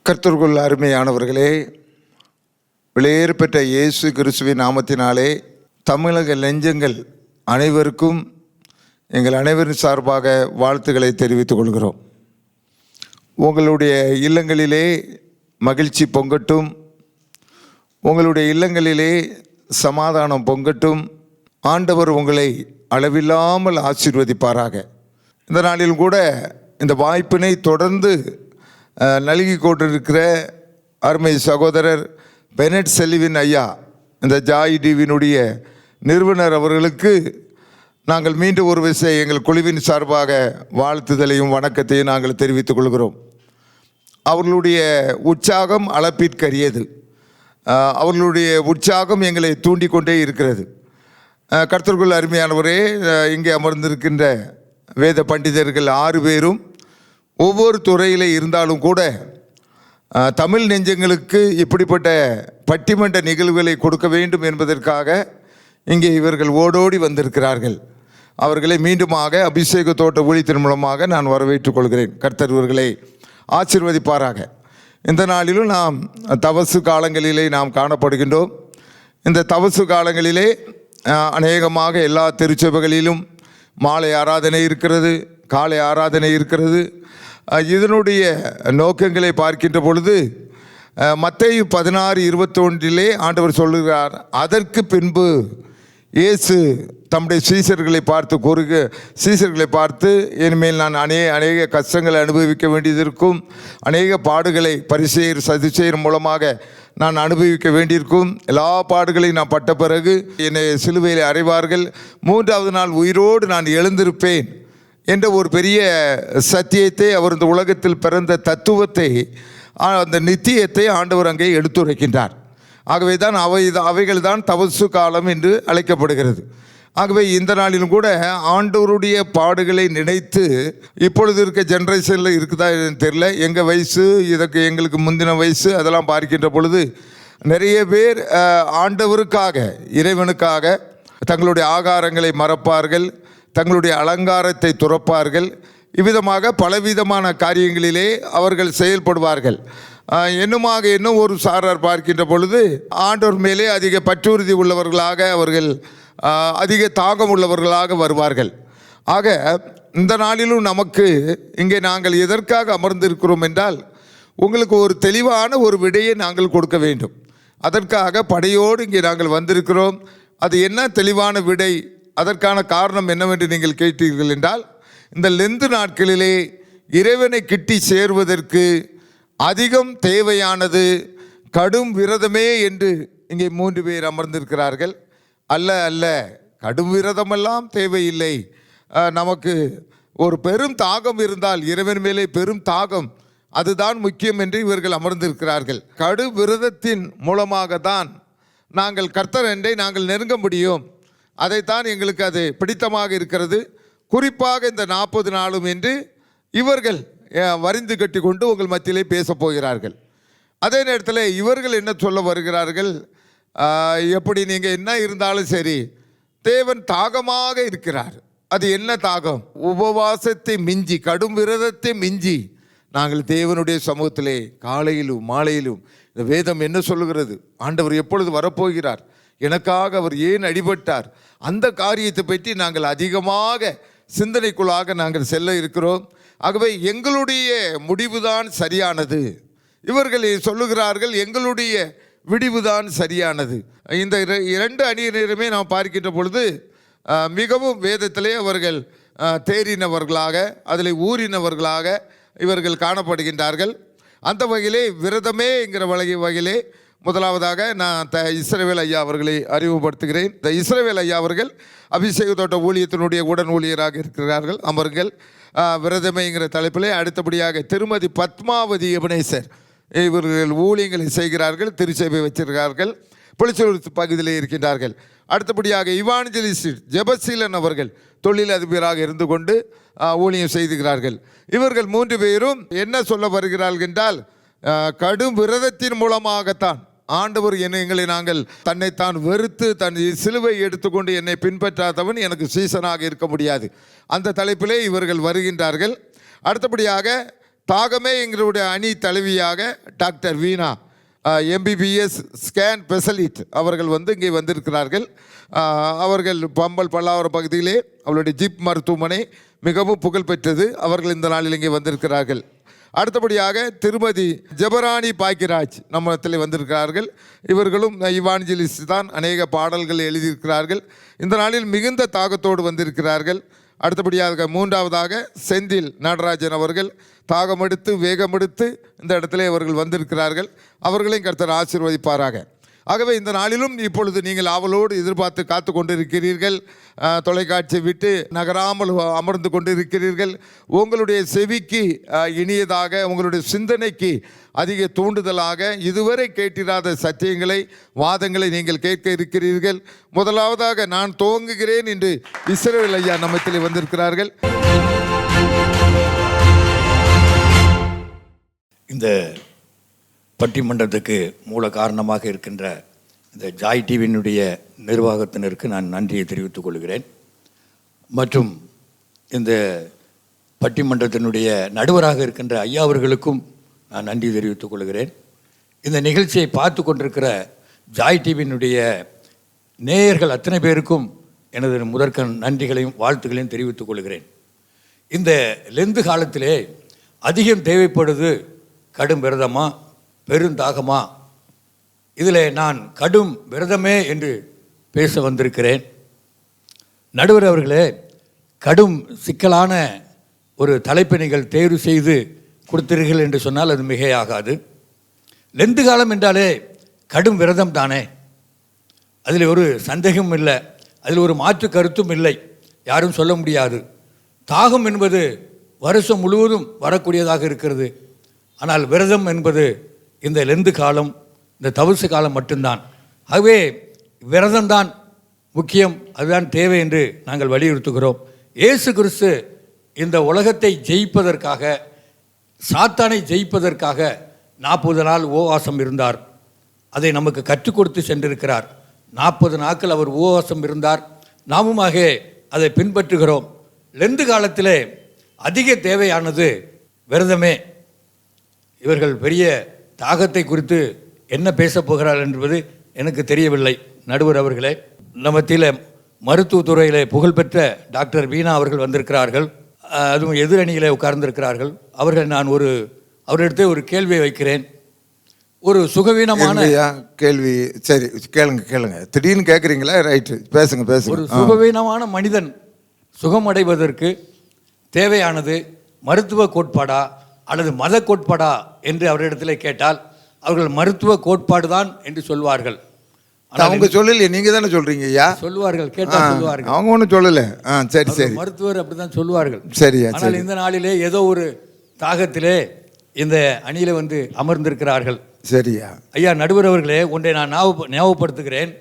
கர்த்தருக்குள் அருமையானவர்களே, விலையேறு பெற்ற இயேசு கிறிஸ்துவின் நாமத்தினாலே தமிழக நெஞ்சங்கள் அனைவருக்கும் எங்கள் அனைவரின் சார்பாக வாழ்த்துக்களை தெரிவித்துக் கொள்கிறோம். உங்களுடைய இல்லங்களிலே மகிழ்ச்சி பொங்கட்டும், உங்களுடைய இல்லங்களிலே சமாதானம் பொங்கட்டும். ஆண்டவர் உங்களை அளவில்லாமல் ஆசீர்வதிப்பாராக. இந்த நாளில் கூட இந்த வாய்ப்பினை தொடர்ந்து நல்கி கொண்டிருக்கிற அருமை சகோதரர் பெனட் செல்வின் ஐயா, இந்த ஜாய் டிவியினுடைய நிறுவனர் அவர்களுக்கு நாங்கள் மீண்டும் ஒரு விஷயம் எங்கள் குழுவின் சார்பாக வாழ்த்துதலையும் வணக்கத்தையும் நாங்கள் தெரிவித்துக் கொள்கிறோம். அவர்களுடைய உற்சாகம் அளப்பிற்கரியது. அவர்களுடைய உற்சாகம் எங்களை தூண்டிக்கொண்டே இருக்கிறது. கர்த்தருக்குள் அருமையானவரே, இங்கே அமர்ந்திருக்கின்ற வேத பண்டிதர்கள் 6 பேரும் ஒவ்வொரு துறையில் இருந்தாலும் கூட தமிழ் நெஞ்சங்களுக்கு இப்படிப்பட்ட பட்டிமன்ற நிகழ்வுகளை கொடுக்க வேண்டும் என்பதற்காக இங்கே இவர்கள் ஓடோடி வந்திருக்கிறார்கள். அவர்களை மீண்டுமாக அபிஷேக தோட்ட ஊழியத்தின் மூலமாக நான் வரவேற்றுக் கொள்கிறேன். கர்த்தர் இவர்களை ஆசீர்வதிப்பாராக. இந்த நாளிலும் நாம் தவசு காலங்களிலே நாம் காணப்படுகின்றோம். இந்த தவசு காலங்களிலே அநேகமாக எல்லா திருச்சபைகளிலும் மாலை ஆராதனை இருக்கிறது, காலை ஆராதனை இருக்கிறது. இதனுடைய நோக்கங்களை பார்க்கின்ற பொழுது மத்தேயு 16:21 ஆண்டவர் சொல்லுகிறார், அதற்கு பின்பு இயேசு தம்முடைய சீசர்களை பார்த்து இனிமேல் நான் அநேக கஷ்டங்களை அனுபவிக்க வேண்டியது இருக்கும், அநேக பாடுகளை பரிசேயர் சதுசேயர் மூலமாக நான் அனுபவிக்க வேண்டியிருக்கும், எல்லா பாடுகளையும் நான் பட்ட பிறகு என்னை சிலுவையில் அறைவார்கள், 3வது நாள் உயிரோடு நான் எழுந்திருப்பேன் என்ற ஒரு பெரிய சத்தியத்தை, அவர் இந்த உலகத்தில் பிறந்த தத்துவத்தை, அந்த நித்தியத்தை ஆண்டவர் அங்கே எடுத்துரைக்கின்றார். ஆகவே தான் அவைகள் தான் தவசு காலம் என்று அழைக்கப்படுகிறது. ஆகவே இந்த நாளிலும் கூட ஆண்டவருடைய பாடுகளை நினைத்து, இப்பொழுது இருக்க ஜென்ரேஷனில் இருக்குதா தெரியல, எங்கள் வயசு இதற்கு எங்களுக்கு முந்தின வயசு அதெல்லாம் பார்க்கின்ற பொழுது நிறைய பேர் ஆண்டவருக்காக, இறைவனுக்காக தங்களுடைய ஆகாரங்களை மறப்பார்கள், தங்களுடைய அலங்காரத்தை துறப்பார்கள். இவ்விதமாக பலவிதமான காரியங்களிலே அவர்கள் செயல்படுவார்கள். இன்னும் ஒரு சாரார் பார்க்கின்ற பொழுது ஆண்டவர் மேலே அதிக பற்றுறுதி உள்ளவர்களாக, அவர்கள் அதிக தாகம் உள்ளவர்களாக வருவார்கள். ஆக இந்த நாளிலும் நமக்கு இங்கே நாங்கள் எதற்காக அமர்ந்திருக்கிறோம் என்றால், உங்களுக்கு ஒரு தெளிவான ஒரு விடையை நாங்கள் கொடுக்க வேண்டும். அதற்காக படையோடு இங்கே நாங்கள் வந்திருக்கிறோம். அது என்ன தெளிவான விடை, அதற்கான காரணம் என்னவென்று நீங்கள் கேட்டீர்கள் என்றால், இந்த லெந்து நாட்களிலே இறைவனை கிட்டி சேர்வதற்கு அதிகம் தேவையானது கடும் விரதமே என்று இங்கே 3 பேர் அமர்ந்திருக்கிறார்கள். அல்ல, கடும் விரதமெல்லாம் தேவையில்லை. நமக்கு ஒரு பெரும் தாகம் இருந்தால், இறைவன் மேலே பெரும் தாகம், அதுதான் முக்கியம் என்று இவர்கள் அமர்ந்திருக்கிறார்கள். கடும் விரதத்தின் மூலமாக தான் நாங்கள் கர்த்தர் என்றை நாங்கள் நெருங்க முடியும். அதைத்தான் எங்களுக்கு அது பிடித்தமாக இருக்கிறது. குறிப்பாக இந்த 40 நாளும் என்று இவர்கள் வரிந்து கட்டி கொண்டு உங்கள் மத்தியிலே பேசப் போகிறார்கள். அதே நேரத்தில் இவர்கள் என்ன சொல்ல வருகிறார்கள், எப்படி நீங்கள் என்ன இருந்தாலும் சரி, தேவன் தாகமாக இருக்கிறார். அது என்ன தாகம்? உபவாசத்தை மிஞ்சி, கடும் விரதத்தை மிஞ்சி நாங்கள் தேவனுடைய சமூகத்திலே காலையிலும் மாலையிலும், இந்த வேதம் என்ன சொல்லுகிறது, ஆண்டவர் எப்பொழுது வரப்போகிறார், எனக்காக அவர் ஏன் அடிபட்டார், அந்த காரியத்தை பற்றி நாங்கள் அதிகமாக சிந்தனைக்குள்ளாக நாங்கள் செல்ல இருக்கிறோம். ஆகவே எங்களுடைய முடிவுதான் சரியானது. இவர்கள் சொல்லுகிறார்கள், எங்களுடைய விடிவுதான் சரியானது. இந்த 2 அணியினருமே நாம் பார்க்கின்ற பொழுது மிகவும் வேதத்திலே அவர்கள் தேறினவர்களாக, அதில் ஊறினவர்களாக இவர்கள் காணப்படுகின்றார்கள். அந்த வகையிலே விரதமேங்கிற வகையிலே முதலாவதாக நான் இஸ்ரவேல் ஐயா அவர்களை அறிமுகப்படுத்துகிறேன். இந்த இஸ்ரவேல் ஐயா அவர்கள் அபிஷேக தோட்ட ஊழியத்தினுடைய உடன் ஊழியராக இருக்கிறார்கள். அமர்கள் விரதமேங்கிற தலைப்பிலே. அடுத்தபடியாக திருமதி பத்மாவதி எபனேசர், இவர்கள் ஊழியங்களை செய்கிறார்கள், திருச்சபை வச்சிருக்கிறார்கள், புளிச்சலூர் பகுதியிலே இருக்கின்றார்கள். அடுத்தபடியாக இவாஞ்சலிஸ்ட் ஜெபசீலன் அவர்கள் தொழிலதிபராக இருந்து கொண்டு ஊழியம் செய்துகிறார்கள். இவர்கள் 3 பேரும் என்ன சொல்ல வருகிறார்கள் என்றால், கடும் விரதத்தின் மூலமாகத்தான் ஆண்டவர் எங்களை நாங்கள் தன்னைத்தான் வெறுத்து தன் சிலுவை எடுத்துக்கொண்டு என்னை பின்பற்றாதவன் எனக்கு சீசனாக இருக்க முடியாது, அந்த தலைப்பிலே இவர்கள் வருகின்றார்கள். அடுத்தபடியாக தாகமே எங்களுடைய அணி தலைவியாக டாக்டர் வீணா எம்பிபிஎஸ் ஸ்கேன் ஸ்பெஷலிஸ்ட் அவர்கள் இங்கே வந்திருக்கிறார்கள். அவர்கள் பம்பல் பல்லாவரம் பகுதியிலே அவருடைய ஜிப் மருத்துவமனை மிகவும் புகழ்பெற்றது. அவர்கள் இந்த நாளில் இங்கே வந்திருக்கிறார்கள். அடுத்தபடியாக திருமதி ஜெபராணி பாக்கியராஜ் நம்மத்தில் வந்திருக்கிறார்கள். இவர்களும் இவாஞ்சலிஸ்ட் தான், அநேக பாடல்கள் எழுதியிருக்கிறார்கள். இந்த நாளில் மிகுந்த தாகத்தோடு வந்திருக்கிறார்கள். அடுத்தபடியாக மூன்றாவதாக செந்தில் நடராஜன் அவர்கள் தாகமெடுத்து வேகமெடுத்து இந்த இடத்திலே அவர்கள் வந்திருக்கிறார்கள். அவர்களையும் கர்த்தர் ஆசீர்வதிப்பாராக. ஆகவே இந்த நாளிலும் இப்பொழுது நீங்கள் ஆவலோடு எதிர்பார்த்து காத்து கொண்டிருக்கிறீர்கள். தொலைக்காட்சி விட்டு நகராமல் அமர்ந்து கொண்டிருக்கிறீர்கள். உங்களுடைய செவிக்கு இனியதாக, உங்களுடைய சிந்தனைக்கு அதிக தூண்டுதலாக இதுவரை கேட்டிராத சத்தியங்களை, வாதங்களை நீங்கள் கேட்க இருக்கிறீர்கள். முதலாவதாக நான் துவங்குகிறேன் என்று இஸ்ரவேல் ஐயா நம்மத்தில் வந்திருக்கிறார்கள். இந்த பட்டிமன்றத்துக்கு மூல காரணமாக இருக்கின்ற இந்த ஜாய் டிவியினுடைய நிர்வாகத்தினருக்கு நான் நன்றியை தெரிவித்துக் கொள்கிறேன். மற்றும் இந்த பட்டிமன்றத்தினுடைய நடுவராக இருக்கின்ற ஐயா அவர்களுக்கும் நான் நன்றி தெரிவித்துக் கொள்கிறேன். இந்த நிகழ்ச்சியை பார்த்து கொண்டிருக்கிற ஜாய் டிவியினுடைய நேயர்கள் அத்தனை பேருக்கும் எனது முதற்கண் நன்றிகளையும் வாழ்த்துக்களையும் தெரிவித்துக் கொள்கிறேன். இந்த லெந்து காலத்திலே அதிகம் தேவைப்படுது கடும் விரதமா பெருந்தாகமா? இதில் நான் கடும் விரதமே என்று பேச வந்திருக்கிறேன். நடுவர் அவர்களே, கடும் சிக்கலான ஒரு தலைப்பை நீங்கள் தேர்வு செய்து கொடுத்தீர்கள் என்று சொன்னால் அது மிகையாகாது. லெந்து காலம் என்றாலே கடும் விரதம் தானே, அதில் ஒரு சந்தேகமும் இல்லை, அதில் ஒரு மாற்று கருத்தும் இல்லை, யாரும் சொல்ல முடியாது. தாகம் என்பது வருஷம் முழுவதும் வரக்கூடியதாக இருக்கிறது. ஆனால் விரதம் என்பது இந்த லெந்து காலம், இந்த தவசு காலம் மட்டும்தான். ஆகவே விரதம்தான் முக்கியம், அதுதான் தேவை என்று நாங்கள் வலியுறுத்துகிறோம். இயேசு கிறிஸ்து இந்த உலகத்தை ஜெயிப்பதற்காக, சாத்தானை ஜெயிப்பதற்காக 40 நாள் உபவாசம் இருந்தார். அதை நமக்கு கற்றுக் கொடுத்து சென்றிருக்கிறார். 40 நாட்கள் அவர் உபவாசம் இருந்தார். நாமுமாக அதை பின்பற்றுகிறோம். லெந்து காலத்திலே அதிக தேவையானது விரதமே. இவர்கள் பெரிய தாகத்தை குறித்து என்ன பேசப் போகிறார்கள் என்பது எனக்கு தெரியவில்லை. நடுவர் அவர்களே, நம்மத்தில் மருத்துவத்துறையிலே புகழ்பெற்ற டாக்டர் வீணா அவர்கள் வந்திருக்கிறார்கள். அதுவும் எதிரணியிலே உட்கார்ந்திருக்கிறார்கள். அவர்கள் நான் அவரிடத்தே ஒரு கேள்வியை வைக்கிறேன். ஒரு சுகவீனமான கேள்வி. சரி, கேளுங்க. திடீர்னு கேட்குறீங்களா? ரைட்டு, பேசுங்க. ஒரு சுகவீனமான மனிதன் சுகமடைவதற்கு தேவையானது மருத்துவ கோட்பாடா அல்லது மத கோட்பாடா என்று அவரிடத்தில் கேட்டால் அவர்கள் மருத்துவ கோட்பாடு தான் என்று சொல்வார்கள். அவங்க சொல்லலையே, நீங்க தானே சொல்றீங்க ஐயா. சொல்லுவார்கள், கேட்டால் சொல்லுவார்கள். அவங்க ஒன்றும் சொல்லலை. சரி, மருத்துவர் அப்படிதான் சொல்லுவார்கள். சரியா. ஆனால் இந்த நாளிலே ஏதோ ஒரு தாகத்திலே இந்த அணியில அமர்ந்திருக்கிறார்கள். சரியா ஐயா நடுவர் அவர்களே, ஒன்றை நான் ஞாபகப்படுத்துகிறேன்.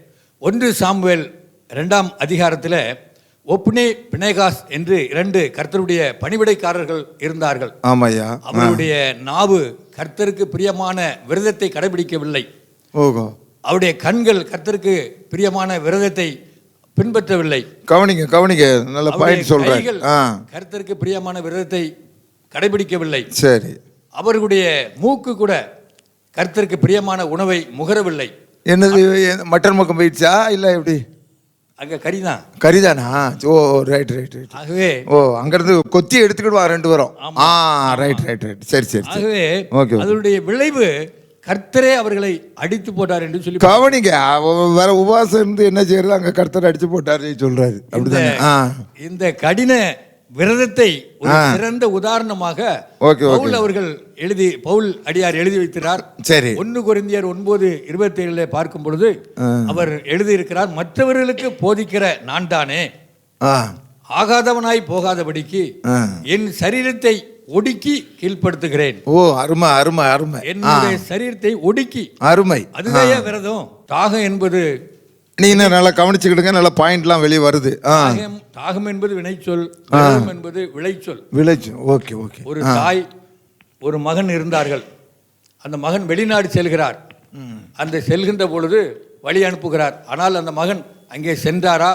1 சாமுவேல் 2ஆம் அதிகாரத்தில் ஒப்னே பினேகாஸ் என்று 2 கர்த்தருடைய பணிவிடைக்காரர்கள் இருந்தார்கள். ஆமாய்யா. அவருடைய நாவு கர்த்தருக்கு பிரியமான விரதத்தை கடைபிடிக்கவில்லை. ஓஹோ. அவருடைய கண்கள் கர்த்தருக்கு பிரியமான விரதத்தை பின்பற்றவில்லை. கவனிங்க, நல்ல பாயிண்ட் சொல்றேன். கர்த்தருக்கு பிரியமான விரதத்தை கடைபிடிக்கவில்லை. சரி. அவர்களுடைய மூக்கு கூட கர்த்தருக்கு பிரியமான உணவை முகரவில்லை. என்னது, மட்டன் பக்கம் போயிடுச்சா இல்லை எப்படி? அங்கே கறிதானா? ஓ, ரைட். ஆகவே அங்கிருந்து கொத்தி எடுத்துக்கிடுவா 2 பேரும். ரைட். சரி. ஆகவே அதனுடைய விளைவு கர்த்தரே அவர்களை அடித்து போட்டார் என்று சொல்லி கவனிங்க. வேற உபவாசம் இருந்து என்ன செய்யறது, அங்க கர்த்தர் அடிச்சு போட்டாரு சொல்றாரு. அப்படிதானே? இந்த கடின விரதத்தை ஒரு சிறந்த உதாரணமாக பவுல் அவர்கள் பவுல் அடியார் எழுதி வைக்கிறார். சரி. 1 கொரிந்தியர் 9:27 பார்க்கும் பொழுது அவர் எழுதியிருக்கிறார், மற்றவர்களுக்கு போதிக்கிற நான் தானே ஆகாதவனாய் போகாதபடிக்கு என் சரீரத்தை ஒடுக்கி கீழ்ப்படுத்துகிறேன். ஓ, அருமை. என்னுடைய சரீரத்தை ஒடுக்கி, அருமை. அதுதான் விரதம். தாகம் என்பது நீங்க நல்லா கவனிச்சுக்கிடுங்க, நல்ல பாயிண்ட்லாம் வெளியே வருது. தாகம் என்பது வினைச்சொல், விரதம் என்பது விளைச்சொல். ஓகே. ஒரு தாய், ஒரு மகன் இருந்தார்கள். அந்த மகன் வெளிநாடு செல்கிறார். அந்த செல்கின்ற பொழுது வழி அனுப்புகிறார். ஆனால் அந்த மகன் அங்கே சென்றாரா?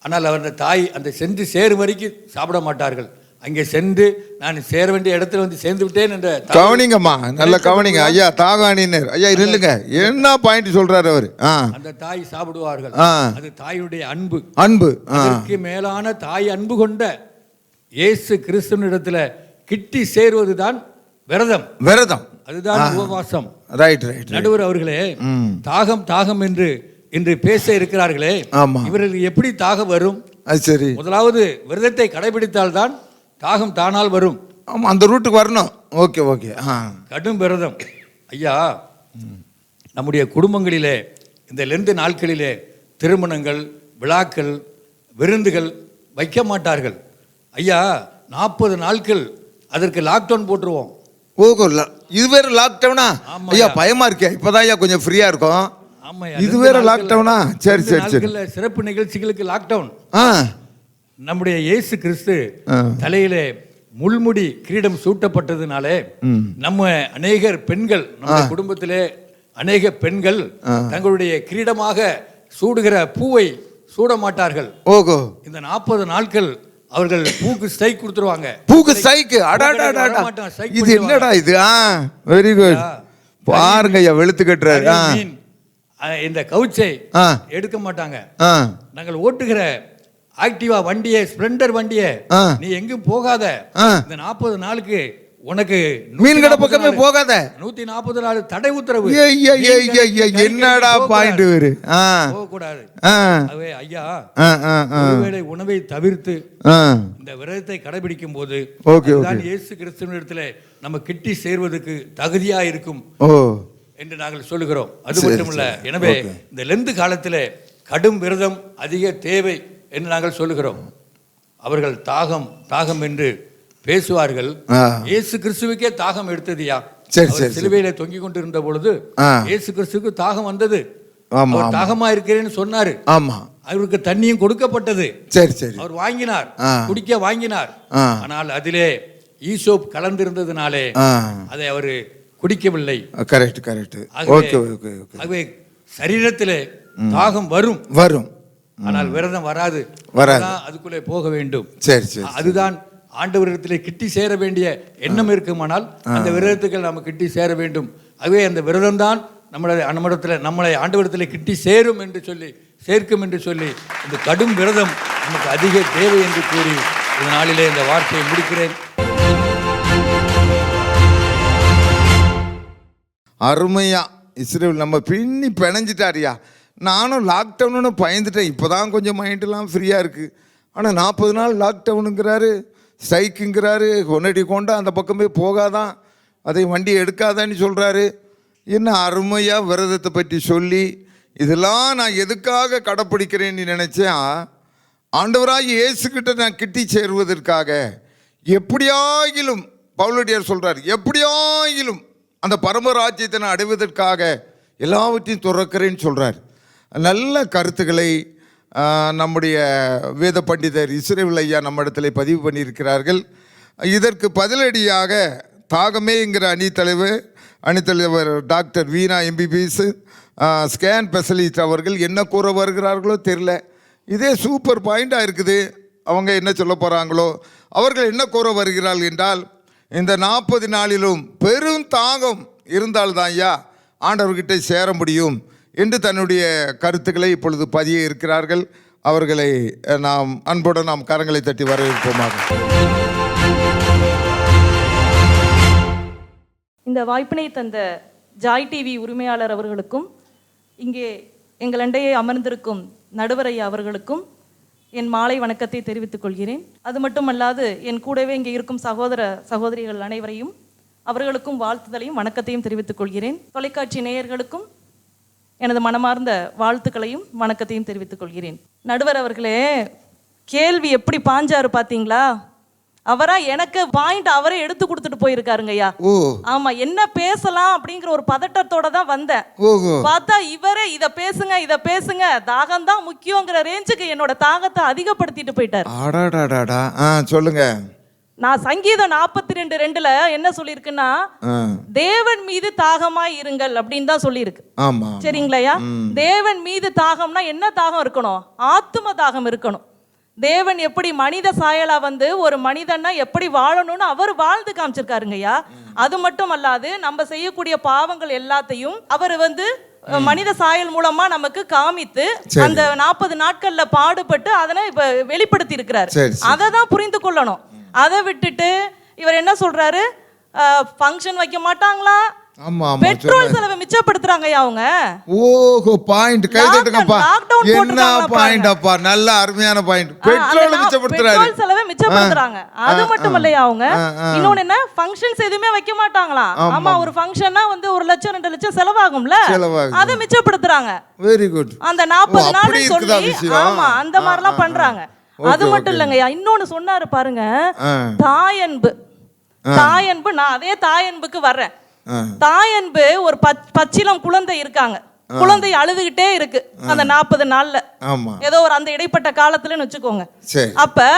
ஆனால் அந்த தாய் அந்த சென்று சேரும் வரைக்கும் சாப்பிட மாட்டார்கள். அங்கே சென்று நான் சேர வேண்டிய இடத்துல வந்து சேர்ந்து விட்டேன் என்ற கவனிங்கம்மா, நல்ல கவனிங்க ஐயா. தாகாணினர் ஐயா இல்லைங்க, என்ன பாயிண்ட் சொல்றாரு அவரு. அந்த தாய் சாப்பிடுவார்கள், அது தாயுடைய அன்பு. அதற்கு மேலான தாய் அன்பு கொண்ட இயேசு கிறிஸ்துவினிடத்துல கிட்டி சேருவதுதான் விரதம். அதுதான் உபவாசம். ரைட். நடுவர் அவர்களே, தாகம் என்று இன்று பேச இருக்கிறார்களே, இவர்களுக்கு எப்படி தாகம் வரும்? சரி, முதலாவது விரதத்தை கடைபிடித்தால்தான் தாகம் தானால் வரும். ஆமா, அந்த ரூட்டுக்கு வரணும். ஓகே. கடும் விரதம். ஐயா, நம்முடைய குடும்பங்களிலே இந்த லெந்து நாட்களிலே திருமணங்கள், விழாக்கள், விருந்துகள் வைக்க மாட்டார்கள். ஐயா, 40 நாட்கள் அதற்கு லாக்டவுன் போட்டுருவோம். இது வேற லாக்டவுனா? ஐயா பயமா இருக்கே. இப்பதான் ஐயா கொஞ்சம் ஃப்ரீயா இருக்கும். இது வேற லாக்டவுனா? சரி. சிறப்பு நிகழ்ச்சிகளுக்கு லாக்டவுன். நம்முடைய இயேசு கிறிஸ்து தலையிலே முள்முடி கிரீடம் சூட்டப்பட்டதுனாலே நம்ம அநேகர் பெண்கள், நம்ம குடும்பத்திலே அநேக பெண்கள் தங்களுடைய கிரீடமாக சூடுகிற பூவை சூட மாட்டார்கள். இந்த 40 நாட்கள் அவர்கள் பூக்கு ஸ்ட்ரைக் கொடுத்துருவாங்க. இது என்னடா இது? Very good. பாருங்க ஐயா, வெளுத்து கட்டுறாரு. இந்த கவுச்சை எடுக்க மாட்டாங்க. நாங்கள் ஓட்டுகிற ஆக்டிவா வண்டியை, ஸ்ப்ளெண்டர் வண்டியை நீ எங்கும் போகாத, இந்த 40 நாளுக்கு உனக்கு மீன் கடை பக்கமே போகாத, 140 நாள் தடை உத்தரவு. என்னடா பாயிண்ட் வேறு? போக கூடாது. ஐயா, ஒருவேளை உணவை தவிர்த்து இந்த விரதத்தை கடைபிடிக்கும் போது இயேசு கிறிஸ்துவினிடத்துல நம்ம கிட்டி சேர்வதற்கு தகுதியா இருக்கும் என்று நாங்கள் சொல்லுகிறோம். அது மட்டுமல்ல, எனவே இந்த லெந்து காலத்திலே கடும் விரதம் அதிக தேவை என்று நாங்கள் சொல்லுகிறோம். அவர்கள் தாகம் என்று பேசுவார்கள். இயேசு கிறிஸ்துவுக்கே தாகம் எடுத்ததுயா. சிலுவையில தொங்கிக் கொண்டிருந்த பொழுது இயேசு கிறிஸ்துவுக்கு தாகம் வந்தது. தாகமா இருக்கிறேன்னு சொன்னாரு. அவருக்கு தண்ணியும் கொடுக்கப்பட்டது. அவர் வாங்கினார், குடிக்க வாங்கினார். ஆனால் அதிலே ஈசோப் கலந்திருந்ததுனாலே அதை அவரு குடிக்கவில்லை. ஆகவே சரீரத்திலே தாகம் வரும், ஆனால் விரதம் வராது. அதுக்குள்ளே போக வேண்டும். அதுதான் ஆண்டவரிடத்திலே கிட்டி சேர வேண்டிய எண்ணம் இருக்குமானால் அந்த விரதத்துக்கு நம்ம கிட்டி சேர வேண்டும். ஆகவே அந்த விரதம் தான் நம்மளை ஆண்டவரிடத்திலே கிட்டி சேர்க்கும் என்று சொல்லி இந்த கடும் விரதம் நமக்கு அதிக தேவை என்று கூறி இந்த நாளிலே இந்த வார்த்தையை முடிக்கிறேன். அருமையா இஸ்ரேல் நம்ம பின்னி பிணைஞ்சிட்டாரியா. நானும் லாக்டவுன்னு பயந்துட்டேன். இப்போதான் கொஞ்சம் மைண்டெல்லாம் ஃப்ரீயாக இருக்குது. ஆனால் 40 நாள் லாக்டவுனுங்கிறாரு, ஸ்ட்ரைக்குங்கிறாரு, கொண்டடி கொண்டா அந்த பக்கமே போகாதான், அதை வண்டி எடுக்காதான்னு சொல்கிறாரு. என்ன அருமையாக விரதத்தை பற்றி சொல்லி இதெல்லாம் நான் எதுக்காக கடைப்பிடிக்கிறேன்னு நினச்சேன். ஆண்டவராக இயேசுக்கிட்ட நான் கிட்டி சேருவதற்காக எப்படியாகிலும் பவுலடியார் சொல்கிறார், எப்படியாகிலும் அந்த பரமராஜ்யத்தை நான் அடைவதற்காக எல்லாவற்றையும் துறக்கிறேன்னு சொல்கிறார். நல்ல கருத்துக்களை நம்முடைய வேத பண்டிதர் இஸ்ரேல் ஐயா நம்ம இடத்துல பதிவு பண்ணியிருக்கிறார்கள். இதற்கு பதிலடியாக தாகமேங்கிற அணித்தலைவர் டாக்டர் வீணா MBBS ஸ்கேன் ஸ்பெஷலிஸ்ட் அவர்கள் என்ன கூற வருகிறார்களோ தெரில. இதே சூப்பர் பாயிண்டாக இருக்குது. அவங்க என்ன சொல்ல போகிறாங்களோ, அவர்கள் என்ன கூற வருகிறார்கள் என்றால், இந்த 40 நாளிலும் பெரும் தாகம் இருந்தால்தான் ஐயா ஆண்டவர்கிட்ட சேர முடியும் என்று தன்னுடைய கருத்துக்களை இப்பொழுது பதிய இருக்கிறார்கள். அவர்களை நாம் அன்புடன் நாம் கரங்களை தட்டி வரவேற்போமாக. இந்த வாய்ப்பினை தந்த ஜாய் டிவி உரிமையாளர் அவர்களுக்கும், இங்கே எங்களண்டையே அமர்ந்திருக்கும் நடுவர் ஐயா அவர்களுக்கும் என் மாலை வணக்கத்தை தெரிவித்துக் கொள்கிறேன். அது மட்டுமல்லாது என் கூடவே இங்கே இருக்கும் சகோதர சகோதரிகள் அனைவரையும் அவர்களுக்கும் வாழ்த்துதலையும் வணக்கத்தையும் தெரிவித்துக் கொள்கிறேன். தொலைக்காட்சி நேயர்களுக்கும் எனது மனமார்ந்த வாழ்த்துக்களையும் வணக்கத்தையும் தெரிவித்துக் கொள்கிறேன். நடுவர் அவர்களே, கேள்வி எப்படி பாஞ்சாரு பார்த்தீங்களா? அவரா எனக்கு பாயிண்ட் அவரே எடுத்து கொடுத்துட்டு போயிருக்காருங்க ஐயா. ஆமா, என்ன பேசலாம் அப்படிங்கிற ஒரு பதட்டத்தோட தான் வந்தேன். பார்த்தா இவரே இத பேசுங்க தாகம் தான் முக்கியங்கிற ரேஞ்சுக்கு என்னோட தாகத்தை அதிகப்படுத்திட்டு போயிட்டாரு. சொல்லுங்க. நான் சங்கீதம் 42:2 என்ன சொல்லியிருக்குன்னா, தேவன் மீது தாகமாய் இருங்கள் அப்படின்னு தான் சொல்லியிருக்கு. சரிங்களையா? தேவன் மீது தாகம்னா என்ன தாகம் இருக்கணும்? ஆத்தும தாகம் இருக்கணும். தேவன் எப்படி மனித சாயலா வந்து ஒரு மனிதன்னா எப்படி வாழணும்னு அவர் வாழ்ந்து காமிச்சிருக்காருங்கய்யா. அது மட்டும் அல்லாது நம்ம செய்யக்கூடிய பாவங்கள் எல்லாத்தையும் அவர் வந்து மனித சாயல் மூலமா நமக்கு காமித்து அந்த 40 நாட்கள்ல பாடுபட்டு அதனை இப்ப வெளிப்படுத்தி இருக்கிறார். அதை தான் புரிந்து கொள்ளணும். அதை விட்டுட்டு இவர் என்ன சொல்றாரு, ஃபங்க்ஷன் வைக்க மாட்டாங்களா, பெட்ரோல் செலவை மிச்சப்படுத்துறாங்க அவங்க. ஓஹோ, பாயிண்ட் கை தட்டுங்கப்பா. என்ன பாயிண்ட் அப்பா, நல்ல அருமையான பாயிண்ட். பெட்ரோல் மிச்சப்படுத்துறாங்க, பெட்ரோல் செலவை மிச்சப்படுத்துறாங்க. அது மட்டும் இல்லையா, அவங்க இன்னொன்னு என்ன, ஃபங்க்ஷன்ஸ் எதுவுமே வைக்க மாட்டாங்களா. ஆமா, ஒரு ஃபங்க்ஷன்னா வந்து 1 லட்சம் 2 லட்சம் செலவாகும்ல, அதை மிச்சப்படுத்துறாங்க. Very good. அந்த 40 நாள் சொல்லி ஆமா அந்த மாதிரிலாம் பண்றாங்க. அது மட்டும் இல்லைங்கய்யா, இன்னொன்னு சொன்னாரு பாருங்க, தாயன்பு. தாயன்பு, நான் அதே தாயன்புக்கு வர்றேன். தாயன்பு, ஒரு பச்சிலம் குழந்தை இருக்காங்க, குழந்தை அழுதுகிட்டே இருக்கு அந்த 40 நாள்ல, ஏதோ ஒரு அந்த இடைப்பட்ட காலத்துலன்னு வச்சுக்கோங்க. அப்ப